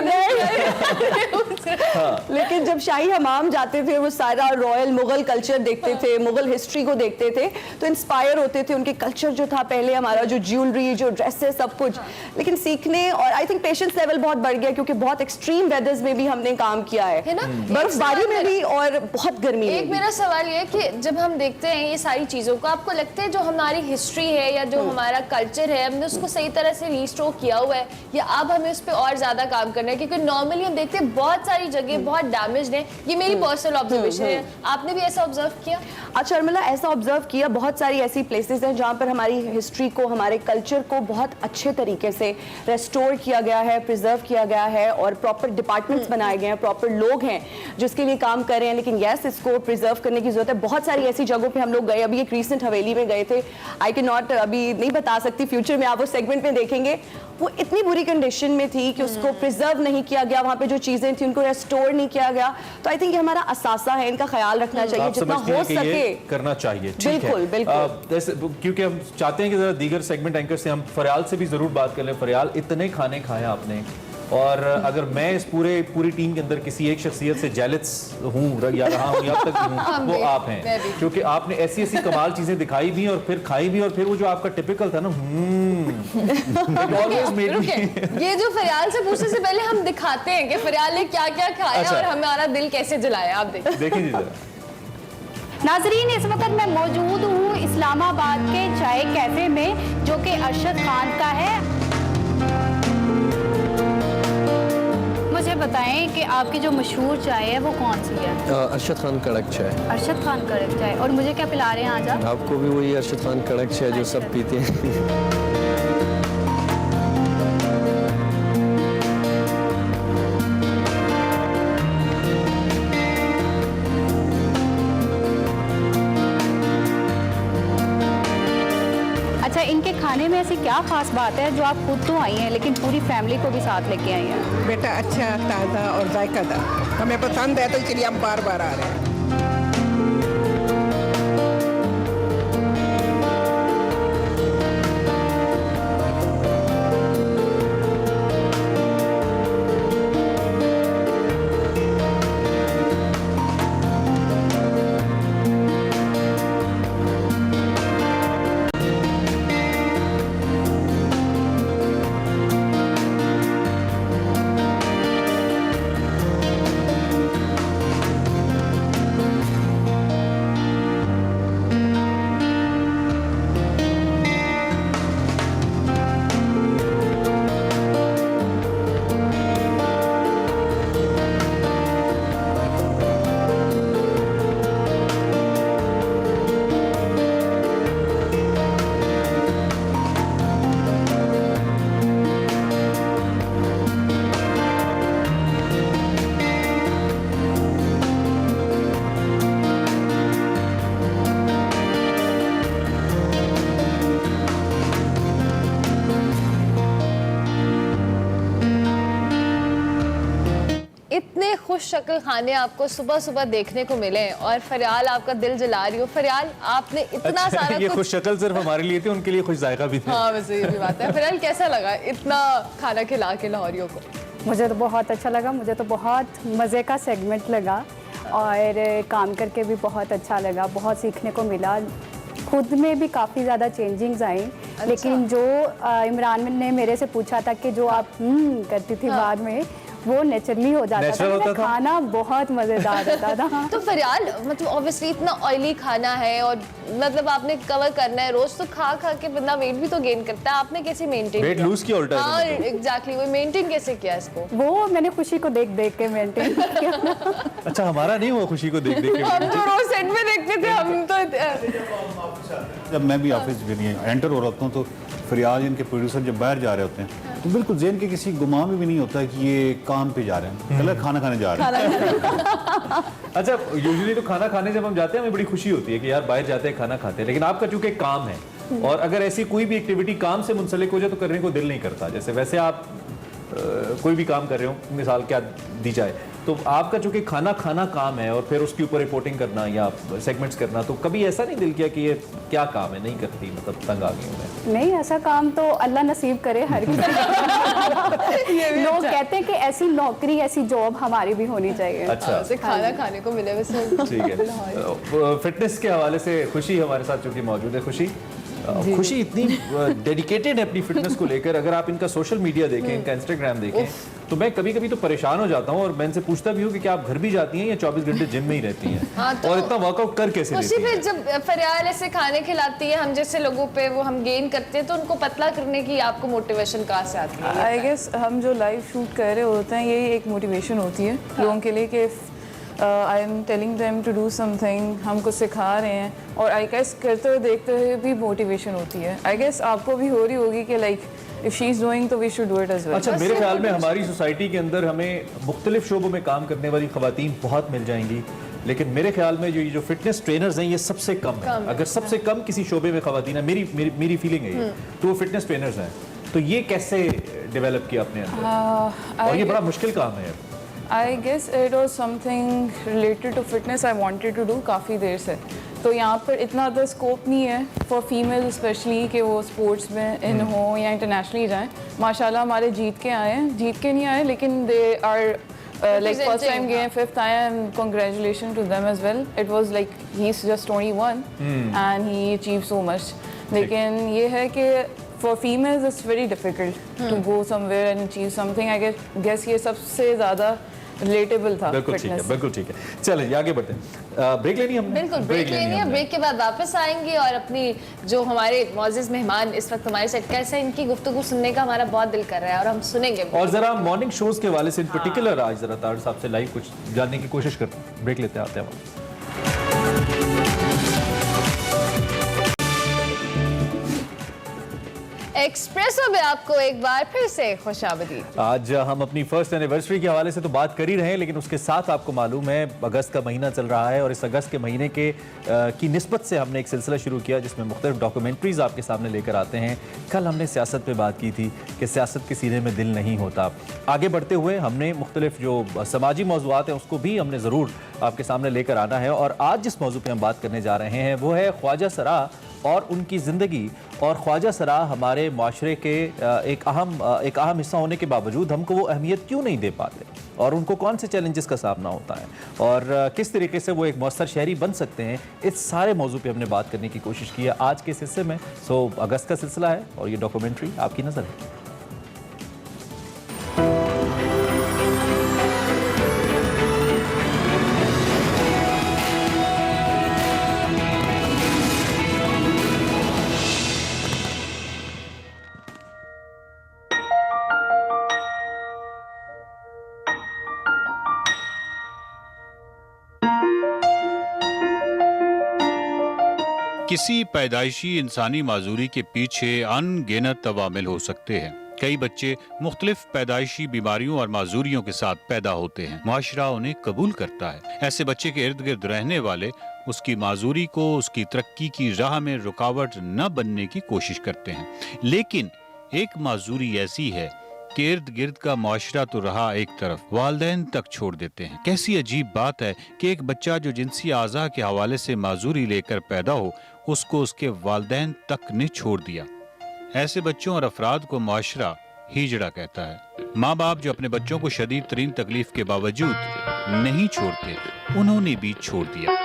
लेकिन जब शाही हमाम जाते थे वो सारा रॉयल मुगल कल्चर देखते थे, मुगल हिस्ट्री को देखते थे तो इंस्पायर होते थे। उनके कल्चर जो था पहले, हमारा जो ज्वेलरी ये जो ड्रेस है सब कुछ, लेकिन सीखने और आई थिंक पेशेंस लेवल बहुत बढ़ गया क्योंकि बहुत एक्सट्रीम वेदर्स में भी हमने काम किया है ना? बर्फबारी में भी और बहुत गर्मी में एक भी। मेरा सवाल ये है कि जब हम देखते हैं ये सारी चीज़ों को, आपको लगता है जो हमारी हिस्ट्री है या जो हमारा कल्चर है हमने उसको सही तरह से रिस्टोर किया हुआ है या अब हमें उस पर और ज़्यादा काम करना है? क्योंकि नॉर्मली हम देखते हैं बहुत सारी जगह बहुत डैमेज है। ये मेरी पर्सनल ऑब्जर्वेशन है, आपने भी ऐसा ऑब्जर्व किया? अच्छा शर्मिला, ऐसा ऑब्जर्व किया, बहुत सारी ऐसी प्लेसेस हैं जहाँ पर हमारी हिस्ट्री को, हमारे कल्चर को बहुत अच्छे तरीके से रेस्टोर किया गया है, प्रिजर्व किया गया है और प्रॉपर डिपार्टमेंट्स बनाए गए हैं, प्रॉपर लोग हैं जो इसके लिए काम कर रहे हैं। लेकिन यस, इसको प्रिजर्व करने की जरूरत है। बहुत सारी ऐसी जगहों पे हम लोग गए, अभी एक रीसेंट हवेली में गए थे, आई कैन नॉट अभी नहीं बता सकती, फ्यूचर में आप वो सेगमेंट में देखेंगे, वो इतनी बुरी कंडीशन में थी कि उसको प्रिजर्व नहीं किया गया, वहाँ पे जो चीजें थी उनको रेस्टोर नहीं किया गया। तो आई थिंक ये हमारा असासा है, इनका ख्याल रखना चाहिए जितना हो सके करना चाहिए। ठीक बिल्कुल है। बिल्कुल। क्योंकि हम चाहते हैं कि जरा दीगर सेगमेंट एंकर से हम फरियाल से भी जरूर बात कर लें। फरियाल, इतने खाने खाए आपने और अगर मैं इस पूरी टीम के अंदर किसी एक शख्सियत से जेलस हूँ या रहा हूँ या अब तक भी हूँ, वो आप हैं, क्योंकि आपने ऐसी ऐसी कमाल चीजें दिखाई भी और फिर खाई भी और फिर वो जो आपका टिपिकल था ना ये जो फरियाल से पूछने से पहले हम दिखाते हैं कि फरियाल ने क्या क्या खाया अच्छा। और हमारा दिल कैसे जलाया, आप देखिए जी जरा। नाजरीन, इस वक्त मैं मौजूद हूँ इस्लामाबाद के चाय कैफे में जो कि अरशद खान का है। मुझे बताएं कि आपकी जो मशहूर चाय है वो कौन सी है? अरशद खान कड़क चाय। अरशद खान कड़क चाय। और मुझे क्या पिला रहे हैं आज आप? आपको भी वही अरशद खान कड़क चाय जो सब पीते हैं। अच्छा, इनके खाने में ऐसी क्या खास बात है जो आप खुद तो आई हैं लेकिन पूरी फैमिली को भी साथ लेके आई हैं? बेटा अच्छा, ताज़ा और जायकादार हमें पसंद है, तो इसलिए हम बार बार आ रहे हैं। इतने खुश शक्ल खाने आपको सुबह सुबह देखने को मिले और फरियाल आपका दिल जला रही हो। फरियाल, आपने इतना सारा ये खुश शक्ल सिर्फ हमारे लिए थी, उनके लिए खुश जायका भी था। हाँ, वैसे ये भी बात है। फरियाल, कैसा लगा इतना खाना खिला के लाहौरियों को? मुझे तो बहुत अच्छा लगा, मुझे तो बहुत मज़े का सेगमेंट लगा और काम करके भी बहुत अच्छा लगा, बहुत सीखने को मिला। खुद में भी काफ़ी ज़्यादा चेंजिंग्स आई। लेकिन जो इमरान ने मेरे से पूछा था कि जो आप करती थी बाद में, वो नेचुरली हो जाता था। खाना बहुत मज़ेदार रहता था। तो फरियाल, मतलब ऑब्वियसली इतना ऑयली खाना है और मतलब आपने कवर करना है रोज, तो खा खा के बंदा वेट भी तो गेन करता है। आपने कैसे मेंटेन वेट लूज किया उल्टा? हाँ एग्जैक्टली, वो मेंटेन कैसे किया इसको? वो मैंने खुशी को देख देख के मेंटेन किया। अच्छा, हमारा नहीं हुआ खुशी को देख देख के? हम तो रोज सेट में देखते थे, हम तो जब मैं भी ऑफिस में एंटर हो रहा होता हूँ तो फरियाल, इनके प्रोड्यूसर जब बाहर जा रहे होते हैं तो बिल्कुल ज़हन के किसी गुमान में भी नहीं होता कि ये काम पे जा रहे हैं, गलत खाना खाने जा रहे हैं। अच्छा, यूजुअली तो खाना खाने जब हम जाते हैं हमें बड़ी खुशी होती है कि यार बाहर जाते हैं खाना खाते हैं, लेकिन आपका चूंकि काम है और अगर ऐसी कोई भी एक्टिविटी काम से मुंसलिक हो जाए तो करने को दिल नहीं करता। जैसे वैसे आप कोई भी काम कर रहे हो, मिसाल क्या दी जाए, तो आपका चूंकि खाना खाना काम है और फिर उसके ऊपर रिपोर्टिंग करना या सेगमेंट्स करना, तो कभी ऐसा नहीं दिल किया कि ये क्या काम है, नहीं करती, मतलब तंग आ गई हूं मैं? नहीं, ऐसा काम तो अल्लाह नसीब करे हर किसी को। लोग कहते हैं कि ऐसी नौकरी, ऐसी जॉब हमारी भी होनी चाहिए। अच्छा, खाना खाने को मिले वैसे। ठीक है। फिटनेस के हवाले से खुशी हमारे साथ चूंकि मौजूद है। खुशी, खुशी इतनी डेडिकेटेड है अपनी फिटनेस को लेकर। अगर आप इनका सोशल मीडिया देखें, इनका इंस्टाग्राम देखें, तो मैं कभी कभी तो परेशान हो जाता हूँ और मैं इनसे पूछता भी हूँ कि क्या आप घर भी जाती हैं या 24 घंटे जिम में ही रहती हैं? हाँ, तो और इतना वर्कआउट कर कैसे लेती फिर हैं? जब फरियाल ऐसे खाने खिलाती है हम जैसे लोगों पे, वो हम गेन करते हैं, तो उनको पतला करने की आपको मोटिवेशन कहाँ से आती है? आई गेस हम जो लाइव शूट कर रहे होते हैं यही एक मोटिवेशन होती है लोगों के लिए कि I am telling them to do something, हम कुछ सिखा रहे हैं, और आई गेस करते हुए देखते हुए भी मोटिवेशन होती है। आई गेस आपको भी हो रही होगी कि like if she is doing तो we should do it as well. अच्छा, मेरे ख्याल में हमारी सोसाइटी के अंदर हमें मुख्तलिफ शोबों में काम करने वाली ख़वातीन बहुत मिल जाएंगी, लेकिन मेरे ख्याल में जो फिटनेस ट्रेनर्स हैं ये सबसे कम है। अगर सबसे कम किसी शोबे में ख़वातीन है, मेरी फीलिंग है ये, तो वो फिटनेस ट्रेनर्स हैं। तो ये कैसे डेवलप किया अपने अंदर? और ये बड़ा मुश्किल काम है। I guess it was something related to fitness I wanted to do काफ़ी देर से। तो यहाँ पर इतना ज़्यादा स्कोप नहीं है फॉर फीमेल स्पेशली कि वो स्पोर्ट्स में इन हो या इंटरनेशनली जाएं। माशाल्लाह हमारे जीत के आए हैं, जीत के नहीं आए लेकिन they are like first time गए, 5th आए, and congratulations to them as well. It was like he's just 21 and he achieved so much. लेकिन ये है कि for females it's very difficult to go somewhere and achieve something. I guess ये सबसे ज़्यादा relatable था। बिल्कुल ठीक है, बिल्कुल ठीक है। चलिए आगे बढ़ते हैं। ब्रेक लेनी हमने? बिल्कुल ब्रेक लेनी है। ब्रेक के बाद वापस आएंगे और अपनी जो हमारे मौजूद मेहमान इस वक्त हमारे साथ कैसे, इनकी गुफ्तगू सुनने का हमारा बहुत दिल कर रहा है और हम सुनेंगे। और जरा मॉर्निंग शोज के हवाले से इन पर्टिकुलर आज जरा तार साहब से लाइव कुछ जानने की कोशिश करते हैं। ब्रेक लेते आते हैं। एक्सप्रेसो में आपको एक बार फिर से खुशामदीद। आज हम अपनी फर्स्ट एनिवर्सरी के हवाले से तो बात कर ही रहे हैं, लेकिन उसके साथ आपको मालूम है अगस्त का महीना चल रहा है और इस अगस्त के महीने की निस्बत से हमने एक सिलसिला शुरू किया जिसमें मुख्तलिफ डॉक्यूमेंट्रीज आपके सामने लेकर आते हैं। कल हमने सियासत पे बात की थी कि सियासत के सीने में दिल नहीं होता। आगे बढ़ते हुए हमने मुख्तलिफ जो समाजी मौज़ूआत हैं उसको भी हमने ज़रूर आपके सामने लेकर आना है। और आज जिस मौजू पर हम बात करने जा रहे हैं वो है ख्वाजा सरा और उनकी ज़िंदगी। और ख्वाजा सरा हमारे माशरे के एक अहम हिस्सा होने के बावजूद हमको वो अहमियत क्यों नहीं दे पाते और उनको कौन से चैलेंजेस का सामना होता है और किस तरीके से वो एक मौसर शहरी बन सकते हैं, इस सारे मौजू पे हमने बात करने की कोशिश की है आज के इस हिस्से में। अगस्त का सिलसिला है और ये डॉक्यूमेंट्री आपकी नज़र है। किसी पैदाइशी इंसानी माजूरी के पीछे अनगिनत अवामिल हो सकते हैं। कई बच्चे मुख्तलिफ पैदाइशी बीमारियों और माजूरियों के साथ पैदा होते हैं। मुआशरा उन्हें कबूल करता है। ऐसे बच्चे के इर्द गिर्द रहने वाले उसकी माजूरी को उसकी तरक्की की राह में रुकावट न बनने की कोशिश करते हैं। लेकिन एक माजूरी ऐसी है कि इर्द गिर्द का मुआशरा तो रहा एक तरफ, वालिदैन तक छोड़ देते हैं। कैसी अजीब बात है कि एक बच्चा जो जिनसी आज़ा के हवाले से माजूरी लेकर पैदा हो उसको उसके वालिदैन तक ने छोड़ दिया। ऐसे बच्चों और अफराद को मुआशरा हिजड़ा कहता है। माँ बाप जो अपने बच्चों को शदीद तरीन तकलीफ के बावजूद नहीं छोड़ते, उन्होंने भी छोड़ दिया।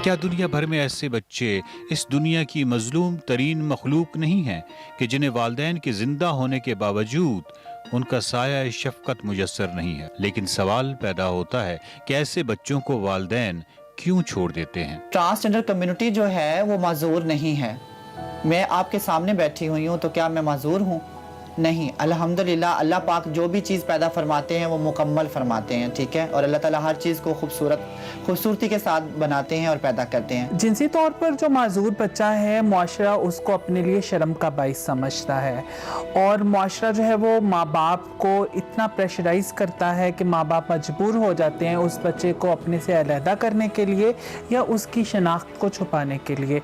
क्या दुनिया भर में ऐसे बच्चे इस दुनिया की मजलूम तरीन मखलूक नहीं हैं कि जिन्हें वालिदैन के जिंदा होने के बावजूद उनका साया शफकत मुयस्सर नहीं है? लेकिन सवाल पैदा होता है कि ऐसे बच्चों को वालिदैन क्यों छोड़ देते हैं? ट्रांसजेंडर कम्युनिटी जो है वो माजूर नहीं है। मैं आपके सामने बैठी हुई हूँ तो क्या मैं माजूर हूँ? नहीं, अल्हम्दुलिल्लाह अल्लाह पाक जो भी चीज़ पैदा फरमाते हैं वो मुकम्मल फरमाते हैं, ठीक है। और अल्लाह ताला हर चीज़ को खूबसूरती के साथ बनाते हैं और पैदा करते हैं। जिनसी तौर पर जो माजूर बच्चा है, मुआशरा उसको अपने लिए शर्म का बाइस समझता है और मुआशरा जो है वो माँ बाप को इतना प्रेशराइज करता है कि माँ बाप मजबूर हो जाते हैं उस बच्चे को अपने से अलहदा करने के लिए या उसकी शनाख्त को छुपाने के लिए।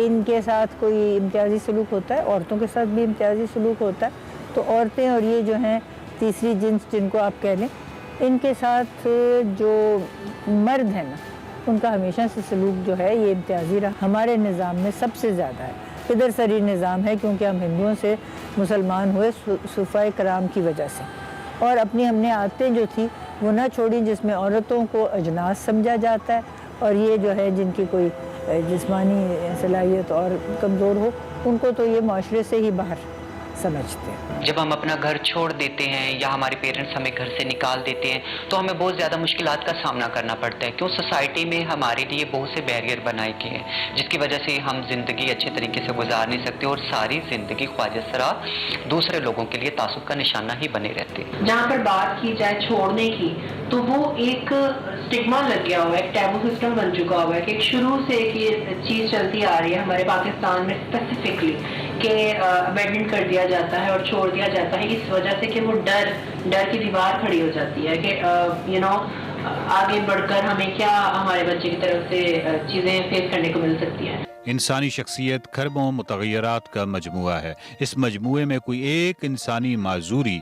इनके साथ कोई इम्तियाजी सलूक होता है, औरतों के साथ भी इम्तियाजी सलूक होता है। तो औरतें और ये जो हैं तीसरी जिन्स जिनको आप कह लें, इनके साथ जो मर्द हैं ना, उनका हमेशा से सलूक जो है ये इम्तियाजी रहा। हमारे निज़ाम में सबसे ज़्यादा है, इधर सरी निज़ाम है क्योंकि हम हिंदुओं से मुसलमान हुए सुफ़ाए कराम की वजह से। और अपनी हमने आदतें जो थी वो ना छोड़ी, जिसमें औरतों को अजनास समझा जाता है और ये जो है जिनकी कोई जिस्मानी सलाहियत और कमज़ोर हो उनको तो ये माशरे से ही बाहर समझते हैं। जब हम अपना घर छोड़ देते हैं या हमारे पेरेंट्स हमें घर से निकाल देते हैं तो हमें बहुत ज़्यादा मुश्किलात का सामना करना पड़ता है, क्यों सोसाइटी में हमारे लिए बहुत से बैरियर बनाए गए हैं जिसकी वजह से हम ज़िंदगी अच्छे तरीके से गुजार नहीं सकते और सारी ज़िंदगी ख्वाजा दूसरे लोगों के लिए तासुब का निशाना ही बने रहते हैं। जहाँ पर बात की जाए छोड़ने की तो वो एक स्टिग्मा लग गया हुआ है, एक टैबू सिस्टम बन चुका हुआ है कि शुरू से एक ये चीज़ चलती आ रही है हमारे पाकिस्तान में स्पेसिफिकली कि अबैंडन कर दिया जाता है और छोड़ दिया जाता है इस वजह से कि वो डर की दीवार खड़ी हो जाती है कि यू नो आगे बढ़कर हमें क्या हमारे बच्चे की तरफ से चीज़ें फेस करने को मिल सकती है। इंसानी शख्सियत खरबों मुतग़य्यरात का मजमुआ है। इस मजमुए में कोई एक इंसानी माजूरी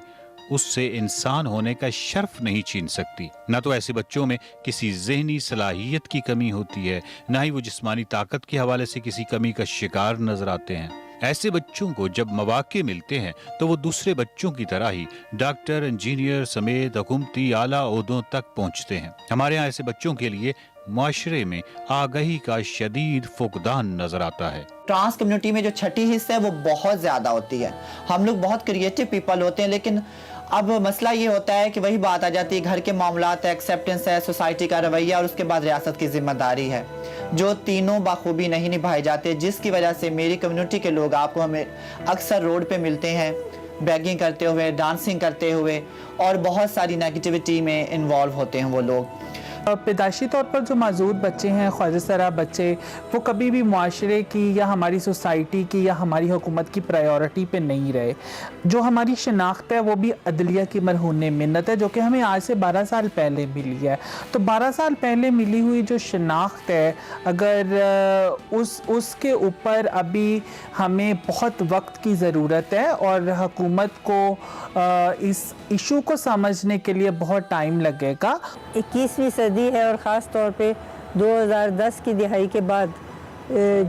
उससे इंसान होने का शर्फ नहीं छीन सकती। न तो ऐसे बच्चों में किसी ज़हनी सलाहियत की कमी होती है, न ही वो जिस्मानी ताकत के हवाले से किसी कमी का शिकार नजर आते हैं। ऐसे बच्चों को जब मौके मिलते हैं तो वो दूसरे बच्चों की तरह ही डॉक्टर, इंजीनियर समेत हुकूमती आला ओहदों तक पहुँचते हैं। हमारे यहाँ ऐसे बच्चों के लिए माशरे में आगाही का शदीद फुकदान नजर आता है। ट्रांस कम्युनिटी में जो छठी हिस्सा है वो बहुत ज़्यादा होती है। हम लोग बहुत क्रिएटिव पीपल होते हैं, लेकिन अब मसला ये होता है कि वही बात आ जाती है, घर के मामलात है, एक्सेप्टेंस है, सोसाइटी का रवैया और उसके बाद रियासत की जिम्मेदारी है, जो तीनों बाखूबी नहीं निभाए जाते, जिसकी वजह से मेरी कम्युनिटी के लोग आपको हमें अक्सर रोड पे मिलते हैं बैगिंग करते हुए, डांसिंग करते हुए और बहुत सारी नेगेटिविटी में इन्वॉल्व होते हैं वो लोग। पैदाइशी तौर पर जो माजूर बच्चे हैं, ख्वाजा सरा बच्चे, वो कभी भी माशरे की या हमारी सोसाइटी की या हमारी हुकूमत की प्रायोरिटी पे नहीं रहे। जो हमारी शनाख्त है वो भी अदलिया की मरहून मिन्नत है, जो कि हमें आज से 12 साल पहले मिली है। तो 12 साल पहले मिली हुई जो शनाख्त है, अगर उसके ऊपर अभी हमें बहुत वक्त की ज़रूरत है और हुकूमत को इस इशू को समझने के लिए बहुत टाइम लगेगा। 21वीं सदी है और ख़ास तौर पे 2010 की दिहाई के बाद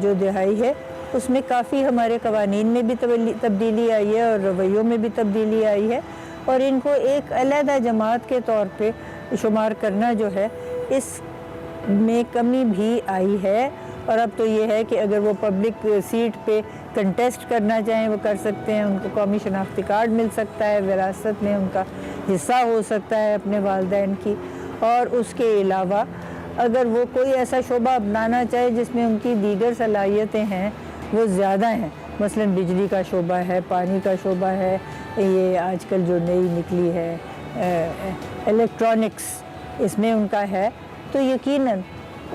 जो दिहाई है उसमें काफ़ी हमारे कवानीन में भी तब्दीली आई है और रवैयों में भी तब्दीली आई है और इनको एक अलहदा जमात के तौर पे शुमार करना जो है इस में कमी भी आई है। और अब तो ये है कि अगर वो पब्लिक सीट पे कंटेस्ट करना चाहें वो कर सकते हैं, उनको कौमी शनाख्ती कार्ड मिल सकता है, विरासत में उनका हिस्सा हो सकता है अपने वालिदैन की। और उसके अलावा अगर वो कोई ऐसा शोबा अपनाना चाहे जिसमें उनकी दीगर सलाहियतें हैं वो ज़्यादा हैं, मसलन बिजली का शोबा है, पानी का शोबा है, ये आजकल जो नई निकली है इलेक्ट्रॉनिक्स, इसमें उनका है, तो यकीनन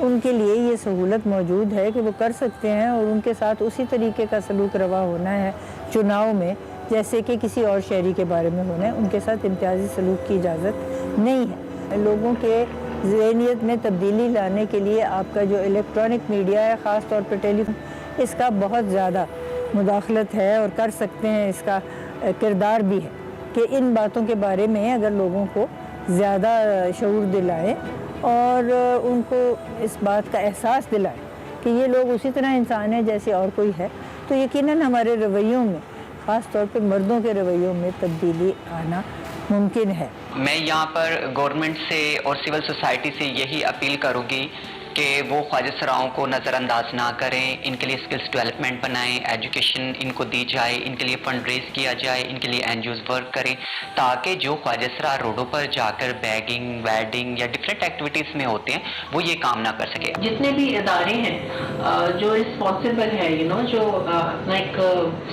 उनके लिए ये सहूलत मौजूद है कि वो कर सकते हैं और उनके साथ उसी तरीके का सलूक रवा होना है चुनाव में जैसे कि किसी और शहरी के बारे में होना है। उनके साथ इम्तियाजी सलूक की इजाज़त नहीं है। लोगों के ज़हनियत में तब्दीली लाने के लिए आपका जो इलेक्ट्रॉनिक मीडिया है, ख़ास तौर पर टेलीफोन, इसका बहुत ज़्यादा मुदाखलत है और कर सकते हैं, इसका किरदार भी है कि इन बातों के बारे में अगर लोगों को ज़्यादा शऊर दिलाएं और उनको इस बात का एहसास दिलाएं कि ये लोग उसी तरह इंसान है जैसे और कोई है, तो यकीनन हमारे रवैयों में, ख़ास तौर पे मर्दों के रवैयों में तब्दीली आना मुमकिन है। मैं यहाँ पर गवर्नमेंट से और सिविल सोसाइटी से यही अपील करूँगी कि वो ख्वाजा सराओं को नज़रअंदाज ना करें, इनके लिए स्किल्स डेवलपमेंट बनाएं, एजुकेशन इनको दी जाए, इनके लिए फंड रेज किया जाए, इनके लिए एनजीओज वर्क करें ताकि जो ख्वाजा सरा रोडों पर जाकर बैगिंग, वेडिंग या डिफरेंट एक्टिविटीज़ में होते हैं वो ये काम ना कर सके। जितने भी इदारे हैं जो रिस्पॉन्सिबल है जो अपना एक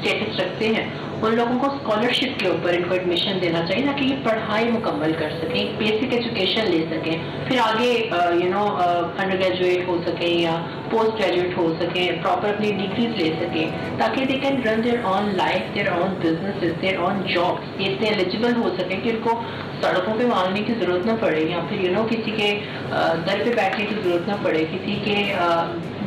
स्टेटस रखते हैं उन लोगों को स्कॉलरशिप के ऊपर इनको एडमिशन देना चाहिए ताकि ये पढ़ाई मुकम्मल कर सकें, बेसिक एजुकेशन ले सकें, फिर आगे अंडर ग्रेजुएट हो सकें या पोस्ट ग्रेजुएट हो सकें, प्रॉपर अपनी डिग्रीज ले सकें ताकि they can run their own life, their own businesses, their own jobs, इतने एलिजिबल हो सकें कि उनको सड़कों पे मांगने की ज़रूरत ना पड़े या फिर किसी के दर पे बैठने की ज़रूरत ना पड़े, किसी के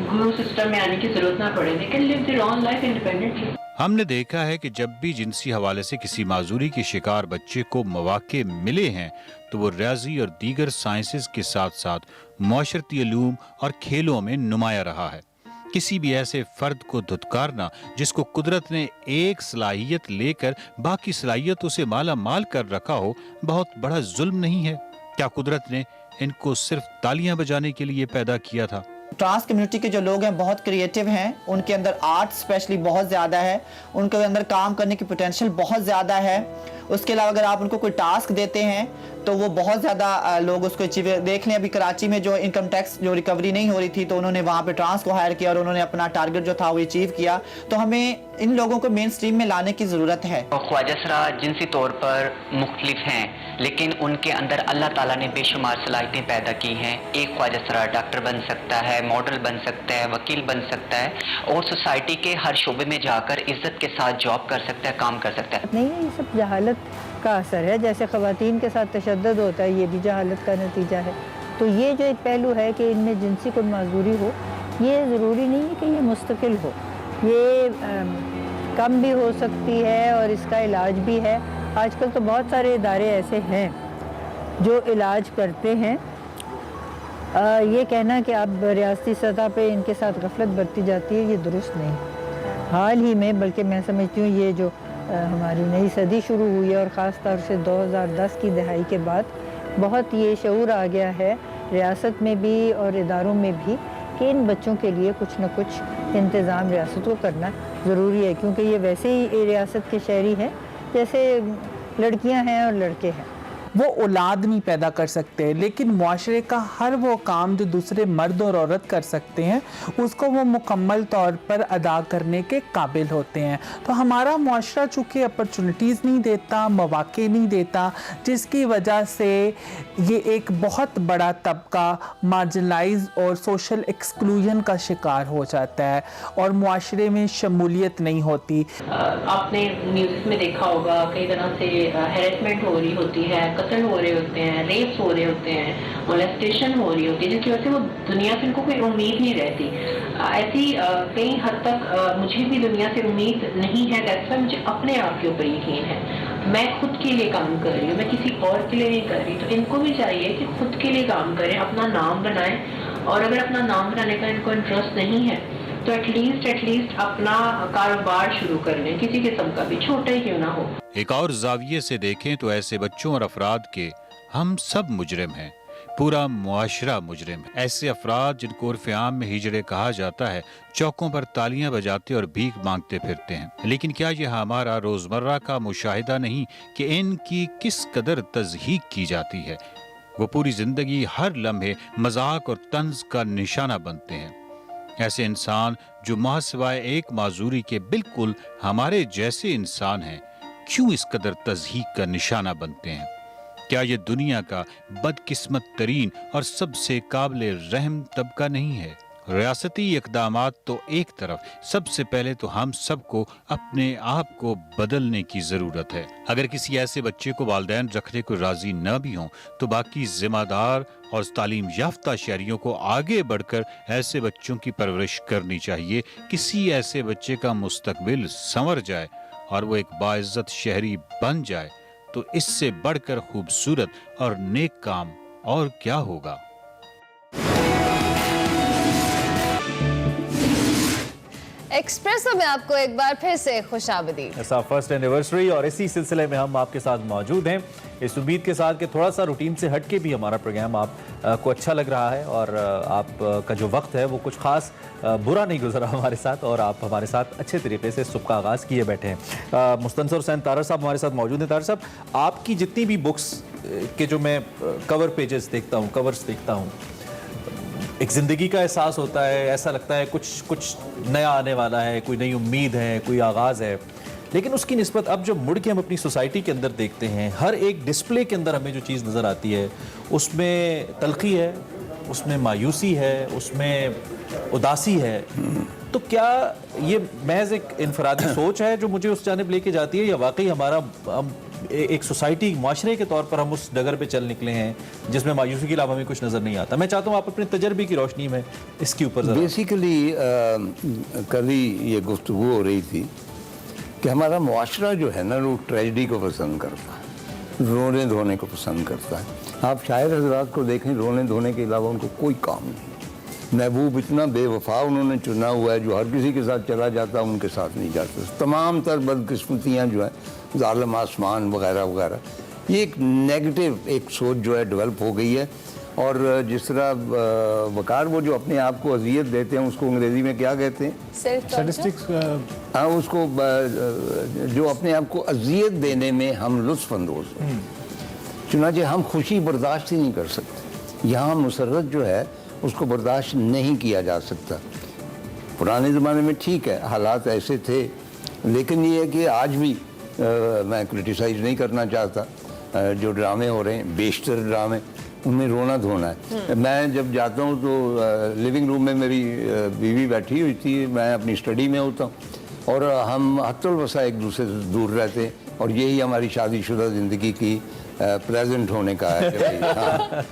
गुरु सिस्टम में आने की ज़रूरत ना पड़े, they can live their own life independently. हमने देखा है कि जब भी जिनसी हवाले से किसी माजूरी के शिकार बच्चे को मौके मिले हैं तो वो रियाजी और दीगर साइंसेस के साथ साथ माशरती इल्म और खेलों में नुमाया रहा है। किसी भी ऐसे फर्द को धुतकारना जिसको कुदरत ने एक सलाहियत लेकर बाकी सलाहियतों से माला माल कर रखा हो, बहुत बड़ा जुल्म नहीं है? क्या कुदरत ने इनको सिर्फ तालियां बजाने के लिए पैदा किया था? ट्रांस कम्युनिटी के जो लोग हैं बहुत क्रिएटिव हैं, उनके अंदर आर्ट स्पेशली बहुत ज़्यादा है, उनके अंदर काम करने की पोटेंशियल बहुत ज़्यादा है। उसके अलावा अगर आप उनको कोई टास्क देते हैं तो वो बहुत ज़्यादा लोग उसको अचीव, देख लें अभी कराची में जो इनकम टैक्स जो रिकवरी नहीं हो रही थी तो उन्होंने वहाँ पे ट्रांस को हायर किया और उन्होंने अपना टारगेट जो था वो अचीव किया। तो हमें इन लोगों को मेन स्ट्रीम में लाने की ज़रूरत है। ख्वाजा सरा जिनसी तौर पर मुख्तलिफ हैं, लेकिन उनके अंदर अल्लाह ताला ने बेशुमार सलाहियतें पैदा की हैं। एक ख्वाजा सरा डॉक्टर बन सकता है, मॉडल बन सकता है, वकील बन सकता है और सोसाइटी के हर शोबे में जाकर इज्जत के साथ जॉब कर सकता है, काम कर सकता है। नहीं, ये सब जहालत का असर है। जैसे ख़वातीन के साथ तशद्दुद होता है, ये भी जहालत का नतीजा है। तो ये जो एक पहलू है कि इनमें जिनसी कोई माजूरी हो, ये ज़रूरी नहीं है कि ये मुस्तकिल हो, ये कम भी हो सकती है और इसका इलाज भी है। आजकल तो बहुत सारे इदारे ऐसे हैं जो इलाज करते हैं। ये कहना कि अब रियासती सतह पे इनके साथ गफलत बरती जाती है, ये दुरुस्त नहीं। हाल ही में, बल्कि मैं समझती हूँ ये जो हमारी नई सदी शुरू हुई है और ख़ास तौर से 2010 की दहाई के बाद बहुत ये शऊर आ गया है रियासत में भी और इदारों में भी कि इन बच्चों के लिए कुछ न कुछ इंतज़ाम रियासत को करना ज़रूरी है, क्योंकि ये वैसे ही रियासत के शहरी हैं जैसे लड़कियां हैं और लड़के हैं। वो औलाद नहीं पैदा कर सकते, लेकिन मुआशरे का हर वो काम जो दूसरे मर्द और औरत कर सकते हैं उसको वो मुकम्मल तौर पर अदा करने के काबिल होते हैं। तो हमारा मुआशरा चूँकि अपॉर्चुनिटीज़ नहीं देता, मौक़े नहीं देता, जिसकी वजह से ये एक बहुत बड़ा तबका मार्जिनलाइज और सोशल एक्सक्लूजन का शिकार हो जाता है और मुआशरे में शमूलियत नहीं होती। आपने न्यूज़ में देखा होगा कई तरह से हैरेसमेंट हो रही होती है, कत्ल हो रहे होते हैं, रेप्स हो रहे होते हैं, मोलेस्टेशन हो रही होती है, जिसकी वजह से वो दुनिया से उनको कोई उम्मीद नहीं रहती। ऐसी कई हद तक मुझे भी दुनिया से उम्मीद नहीं है। दैट्स व्हाई मुझे अपने आप के ऊपर यकीन है। मैं खुद के लिए काम कर रही हूँ, मैं किसी और के लिए नहीं कर रही। तो इनको भी चाहिए कि खुद के लिए काम करें, अपना नाम बनाएं, और अगर अपना नाम बनाने का इनको इंटरेस्ट नहीं है तो एटलीस्ट अपना कारोबार शुरू कर लें, किसी किस्म का भी, छोटा ही क्यों ना हो। एक और जाविये से देखें तो ऐसे बच्चों और अफराद के हम सब मुजरिम हैं, पूरा मुआशरा मुजरिम है। ऐसे अफराद जिनको उर्फ़ आम में हिजड़े कहा जाता है, चौकों पर तालियां बजाते और भीख मांगते फिरते हैं। लेकिन क्या यह हमारा रोज़मर्रा का मुशाहिदा नहीं कि इनकी किस कदर तज़हीक की जाती है? वो पूरी ज़िंदगी हर लम्हे मजाक और तंज का निशाना बनते हैं। ऐसे इंसान जो महसिवाय एक माजूरी के बिल्कुल हमारे जैसे इंसान हैं, क्यों इस कदर तज़हीक का निशाना बनते हैं? क्या ये दुनिया का बदकिस्मत तरीन और सबसे काबिल रहम तबका नहीं है? रियासती इक़दामात तो एक तरफ, सबसे पहले तो हम सबको अपने आप को बदलने की ज़रूरत है। अगर किसी ऐसे बच्चे को वालिदैन रखने को राज़ी न भी हों तो बाकी ज़िम्मेदार और तालीम याफ्ता शहरियों को आगे बढ़कर ऐसे बच्चों की परवरिश करनी चाहिए। किसी ऐसे बच्चे का मुस्तकबिल संवर जाए और वो एक बाइज़्ज़त शहरी बन जाए तो इससे बढ़कर खूबसूरत और नेक काम और क्या होगा। एक्सप्रेसो में आपको एक बार फिर से खुशामदीद। ऐसा फर्स्ट एनिवर्सरी और इसी सिलसिले में हम आपके साथ मौजूद हैं, इस उम्मीद के साथ कि थोड़ा सा रूटीन से हट के भी हमारा प्रोग्राम आपको अच्छा लग रहा है और आपका जो वक्त है वो कुछ खास बुरा नहीं गुजरा हमारे साथ और आप हमारे साथ अच्छे तरीके से सुबह का आगाज़ किए बैठे हैं। मुस्तनसर हुसैन तारर साहब हमारे साथ मौजूद हैं। तारर साहब, आपकी जितनी भी बुक्स के जो मैं कवर पेजेस देखता हूँ, कवर्स देखता हूँ, एक ज़िंदगी का एहसास होता है, ऐसा लगता है कुछ नया आने वाला है, कोई नई उम्मीद है, कोई आगाज़ है। लेकिन उसकी निस्बत अब जो मुड़ के हम अपनी सोसाइटी के अंदर देखते हैं, हर एक डिस्प्ले के अंदर हमें जो चीज़ नज़र आती है उसमें तलखी है, उसमें मायूसी है, उसमें उदासी है। तो क्या ये महज एक इनफरादी सोच है जो मुझे उस जानिब लेके जाती है, या वाकई हमारा एक सोसाइटी, माशरे के तौर पर हम उस डगर पे चल निकले हैं जिसमें मायूसी के अलावा हमें कुछ नज़र नहीं आता? मैं चाहता हूँ आप अपने तजर्बे की रोशनी में इसके ऊपर बेसिकली कल ही ये गुफ्तगू हो रही थी कि हमारा मुआशरा जो है ना, वो ट्रेजेडी को पसंद करता है, रोने धोने को पसंद करता है। आप शायर हजरात को देखें, रोने धोने के अलावा उनको कोई काम नहीं। महबूब इतना बेवफा उन्होंने चुना हुआ है, जो हर किसी के साथ चला जाता उनके साथ नहीं जाता। तमाम तर बदकिस्मतियाँ जो है, ज़ालिम आसमान वगैरह वगैरह, ये एक नेगेटिव एक सोच जो है डेवलप हो गई है। और जिस तरह वकार वो जो अपने आप को अजियत देते हैं, उसको अंग्रेज़ी में क्या कहते हैं? स्टैटिस्टिक्स। हाँ, उसको जो अपने आप को अजियत देने में हम लुत्फ़अंदोज़ हैं। चुनांचे हम खुशी बर्दाश्त ही नहीं कर सकते। यहाँ मुसर्रत जो है उसको बर्दाश्त नहीं किया जा सकता। पुराने ज़माने में ठीक है, हालात ऐसे थे, लेकिन ये है कि आज भी मैं क्रिटिसाइज़ नहीं करना चाहता, जो ड्रामे हो रहे हैं, बेशतर ड्रामे, उनमें रोना धोना है। मैं जब जाता हूँ तो लिविंग रूम में मेरी बीवी बैठी हुई थी, मैं अपनी स्टडी में होता हूँ, और हम हत्तल वसा एक दूसरे से दूर रहते हैं, और यही हमारी शादीशुदा ज़िंदगी की प्रेजेंट होने का है। हाँ,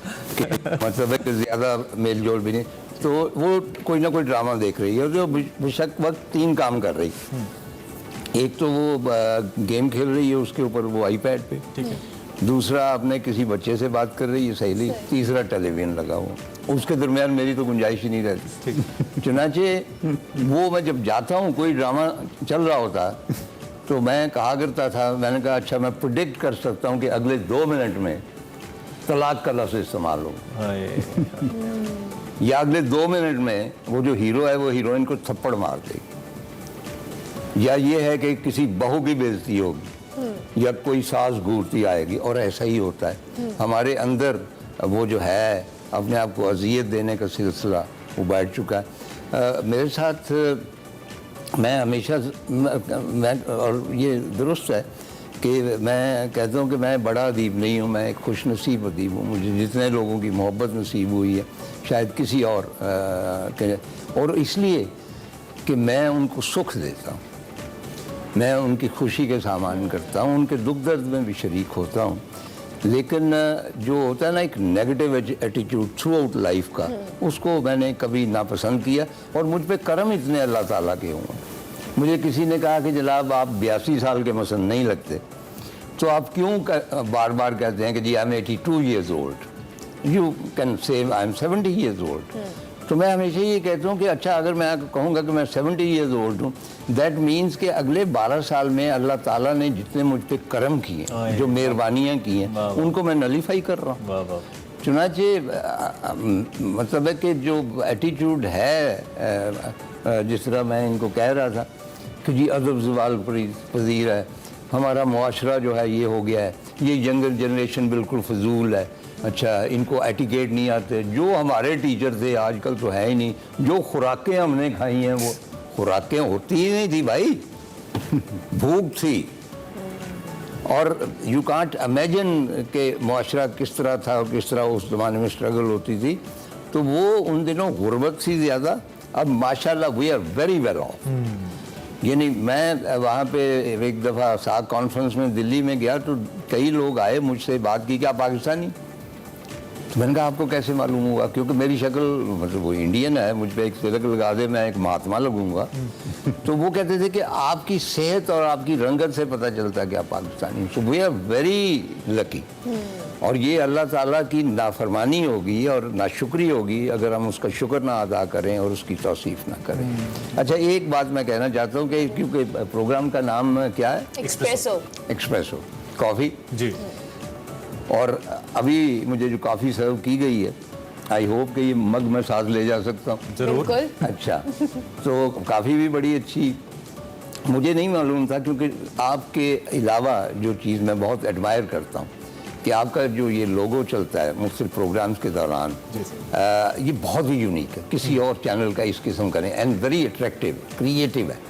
मतलब है कि ज़्यादा मेल जोल भी नहीं, तो वो कोई ना कोई ड्रामा देख रही है, जो बेशक वक्त 3 काम कर रही है। एक तो वो गेम खेल रही है उसके ऊपर, वो आईपैड पे, ठीक है। दूसरा अपने किसी बच्चे से बात कर रही है सहेली, तीसरा टेलीविज़न लगा हुआ, उसके दरमियान मेरी तो गुंजाइश ही नहीं रहती। चुनाचे वो मैं जब जाता हूँ, कोई ड्रामा चल रहा होता तो मैं कहा करता था, मैंने कहा अच्छा मैं प्रिडिक्ट कर सकता हूँ कि अगले 2 मिनट में तलाक का लफ्ज़ इस्तेमाल हो, या अगले 2 मिनट में वो जो हीरो है वो हीरोइन को थप्पड़ मार देगी, या ये है कि किसी बहू की बेइज्जती होगी, या कोई सास घूरती आएगी। और ऐसा ही होता है हमारे अंदर, वो जो है अपने आप को अजियत देने का सिलसिला वो बैठ चुका है। मेरे साथ मैं हमेशा मैं और ये दुरुस्त है कि मैं कहता हूँ कि मैं बड़ा अदीब नहीं हूँ, मैं एक खुशनसीब अदीब हूँ। मुझे जितने लोगों की मोहब्बत नसीब हुई है शायद किसी और इसलिए कि मैं उनको सुख देता हूँ, मैं उनकी खुशी के सामान करता हूँ, उनके दुख दर्द में भी शरीक होता हूँ। लेकिन जो होता है ना एक negative attitude through out life का, उसको मैंने कभी नापसंद किया। और मुझ पे करम इतने अल्लाह ताला के हों। मुझे किसी ने कहा कि जनाब आप 82 साल के मसन नहीं लगते, तो आप क्यों बार बार कहते हैं कि जी I am 82 years old, you can say I M 70 years old। तो मैं हमेशा ये कहता हूँ कि अच्छा अगर मैं कहूँगा कि मैं 70 years old हूँ, दैट मीन्स कि अगले 12 साल में अल्लाह ताला ने जितने मुझ पे करम किए, जो मेहरबानियाँ की हैं, उनको मैं नलीफाई कर रहा हूँ। चुनाचे मतलब है कि जो एटीट्यूड है, जिस तरह मैं इनको कह रहा था कि जी अदब ज़वाल पजीर है, हमारा मुआशरा जो है ये हो गया है, ये यंगर जनरेशन बिल्कुल फजूल है, अच्छा इनको एटिकेट नहीं आते। जो हमारे टीचर थे आजकल तो है ही नहीं, जो खुराकें हमने खाई हैं वो खुराकें होती ही नहीं थी भाई, भूख थी। और यू कांट इमेजिन कि मुआशरा किस तरह था और किस तरह उस ज़माने में स्ट्रगल होती थी। तो वो उन दिनों गुर्बत सी ज़्यादा, अब माशाल्लाह we are very well off. यानी मैं वहाँ पे एक दफ़ा साग कॉन्फ्रेंस में दिल्ली में गया तो कई लोग आए मुझसे बात की, क्या पाकिस्तानी? तो मैंने कहा आपको कैसे मालूम होगा, क्योंकि मेरी शक्ल मतलब वो इंडियन है, मुझ पर एक तिलक लगा दे मैं एक महात्मा लगूंगा। तो वो कहते थे कि आपकी सेहत और आपकी रंगत से पता चलता है कि आप Pakistani. So we are very lucky. और ये अल्लाह ताला की नाफरमानी होगी और नाशुक्री होगी अगर हम उसका शुक्र ना अदा करें और उसकी तौसीफ ना करें। अच्छा एक बात मैं कहना चाहता हूँ कि क्योंकि प्रोग्राम का नाम क्या है? एक्सप्रेसो। एक्सप्रेसो कॉफ़ी जी। और अभी मुझे जो कॉफ़ी सर्व की गई है, आई होप कि ये मग मैं साथ ले जा सकता हूँ। जरूर। अच्छा, तो कॉफ़ी भी बड़ी अच्छी, मुझे नहीं मालूम था, क्योंकि आपके अलावा जो चीज़ मैं बहुत एडमायर करता हूँ कि आपका जो ये लोगो चलता है मुख्तलिफ प्रोग्राम्स के दौरान, ये बहुत ही यूनिक है, किसी और चैनल का इस किस्म का नहीं, एंड वेरी अट्रैक्टिव, क्रिएटिव है।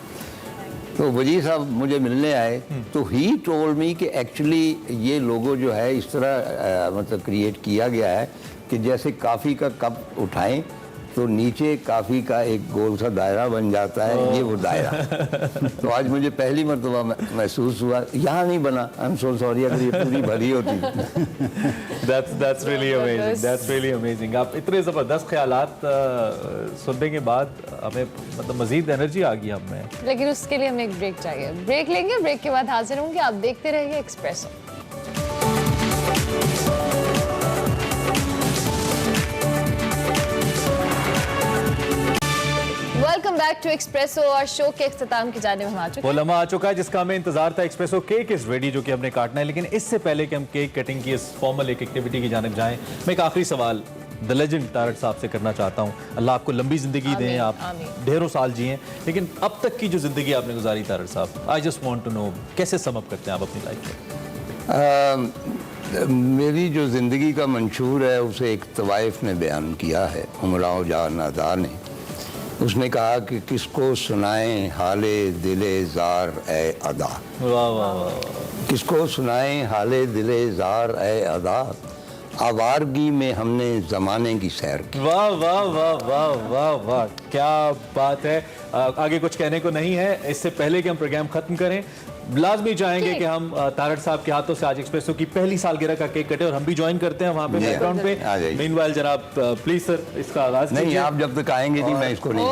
तो वजीर साहब मुझे मिलने आए तो ही टोल्ड मी कि एक्चुअली ये लोगो जो है इस तरह मतलब क्रिएट किया गया है कि जैसे कॉफ़ी का कप उठाएं तो नीचे काफ़ी का एक गोल सा दायरा बन जाता है, ये वो दायरा। तो आज मुझे पहली मरतबा महसूस हुआ, यहाँ नहीं बना, आई एम सो सॉरी, अगर ये पूरी भरी होती। That's really amazing, that's really amazing। आप इतने ज़बरदस्त ख्यालात सुनने के बाद हमें मतलब मज़ीद एनर्जी आ गई हमें। लेकिन उसके लिए हमें एक ब्रेक चाहिए, ब्रेक लेंगे, ब्रेक के बाद हाजिर होंगे। आप देखते रहिए Expresso. Welcome back to Expresso और शो के इख्तिताम की जानिब हम आ चुके वो लम्हा आ चुका है जिसका हमें इंतजार था। एक्सप्रेसो केक इज रेडी, जो कि हमने काटना है। लेकिन इससे पहले कि हम केक कटिंग की इस फॉर्मल एक एक्टिविटी की जानिब जाएं, मैं एक आखिरी सवाल द लेजेंड तारड़ साहब से करना चाहता हूँ। अल्लाह आपको लंबी जिंदगी दें, आप ढेरों साल जिएं, लेकिन अब तक की जो जिंदगी आपने गुजारी Tarar sahab, I just want to know कैसे सम अप करते हैं आप अपनी लाइफ में? मेरी जो ज़िंदगी का मंशूर है उसे एक तवाइफ ने बयान किया है, उमराव जान अदा ने। उसने कहा कि किसको सुनाएं हाले दिले जार ए अदा। वाह वाह वाह। किसको सुनाएं हाले दिले जार ए अदा, आवारगी में हमने ज़माने की सैर की। वाह वाह वाह वाह वाह वाह, क्या बात है। आगे कुछ कहने को नहीं है। इससे पहले कि हम प्रोग्राम खत्म करें, लाजमी चाहेंगे कि हम तारड़ साहब के हाथों से आज एक्सप्रेसो की पहली सालगिरह का केक कटे और हम भी ज्वाइन करते हैं वहाँ पे बैकग्राउंड पे। मीनवाइल जनाब प्लीज सर इसका आगाज नहीं, आप जब तक आएंगे नहीं मैं इसको नहीं।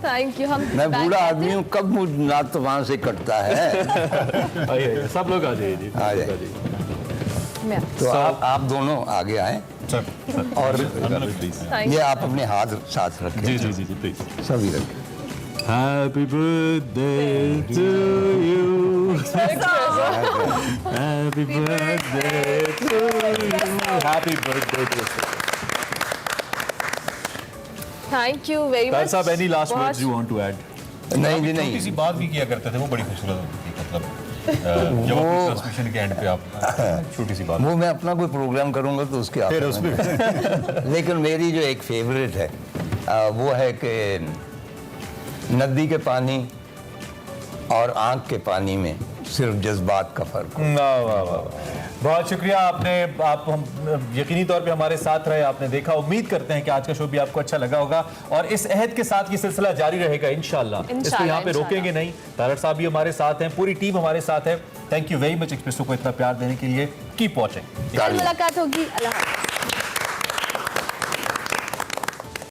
Thank you. हम मैं बूढ़ा आदमी हूँ, कब मुझ नात वहाँ से कटता है। सब लोग आ जाइए। आ जाइए। तो आप दोनों आगे आए और ये आप अपने हाथ साथ रखें। जी जी जी प्लीज सभी रखें। Happy birthday to you. Happy birthday to you. Happy birthday to you. Thank you very Tarar much. साहब, any last words you want to add? नहीं जी नहीं। छोटी सी बात भी किया करते थे, वो बड़ी खूबसूरत होती थी। मतलब जब अपनी ट्रांसमिशन के एंड पे आप छोटी सी बात, वो मैं अपना कोई प्रोग्राम करूंगा तो उसके फिर उसमें लेकिन मेरी जो एक फेवरेट है वो है कि नदी के पानी और आंख के पानी में सिर्फ जज्बात का फर्क। वाह वाह वाह, बहुत शुक्रिया। आप हम यकीनी तौर पे हमारे साथ रहे, आपने देखा। उम्मीद करते हैं कि आज का शो भी आपको अच्छा लगा होगा और इस अहद के साथ ये सिलसिला जारी रहेगा इंशाल्लाह। इसको यहाँ पे रोकेंगे नहीं। तारड़ साहब भी हमारे साथ हैं, पूरी टीम हमारे साथ है। Thank you very much espresso को इतना प्यार देने के लिए। Keep watching. मुलाकात होगी। अल्लाह हाफ़िज़।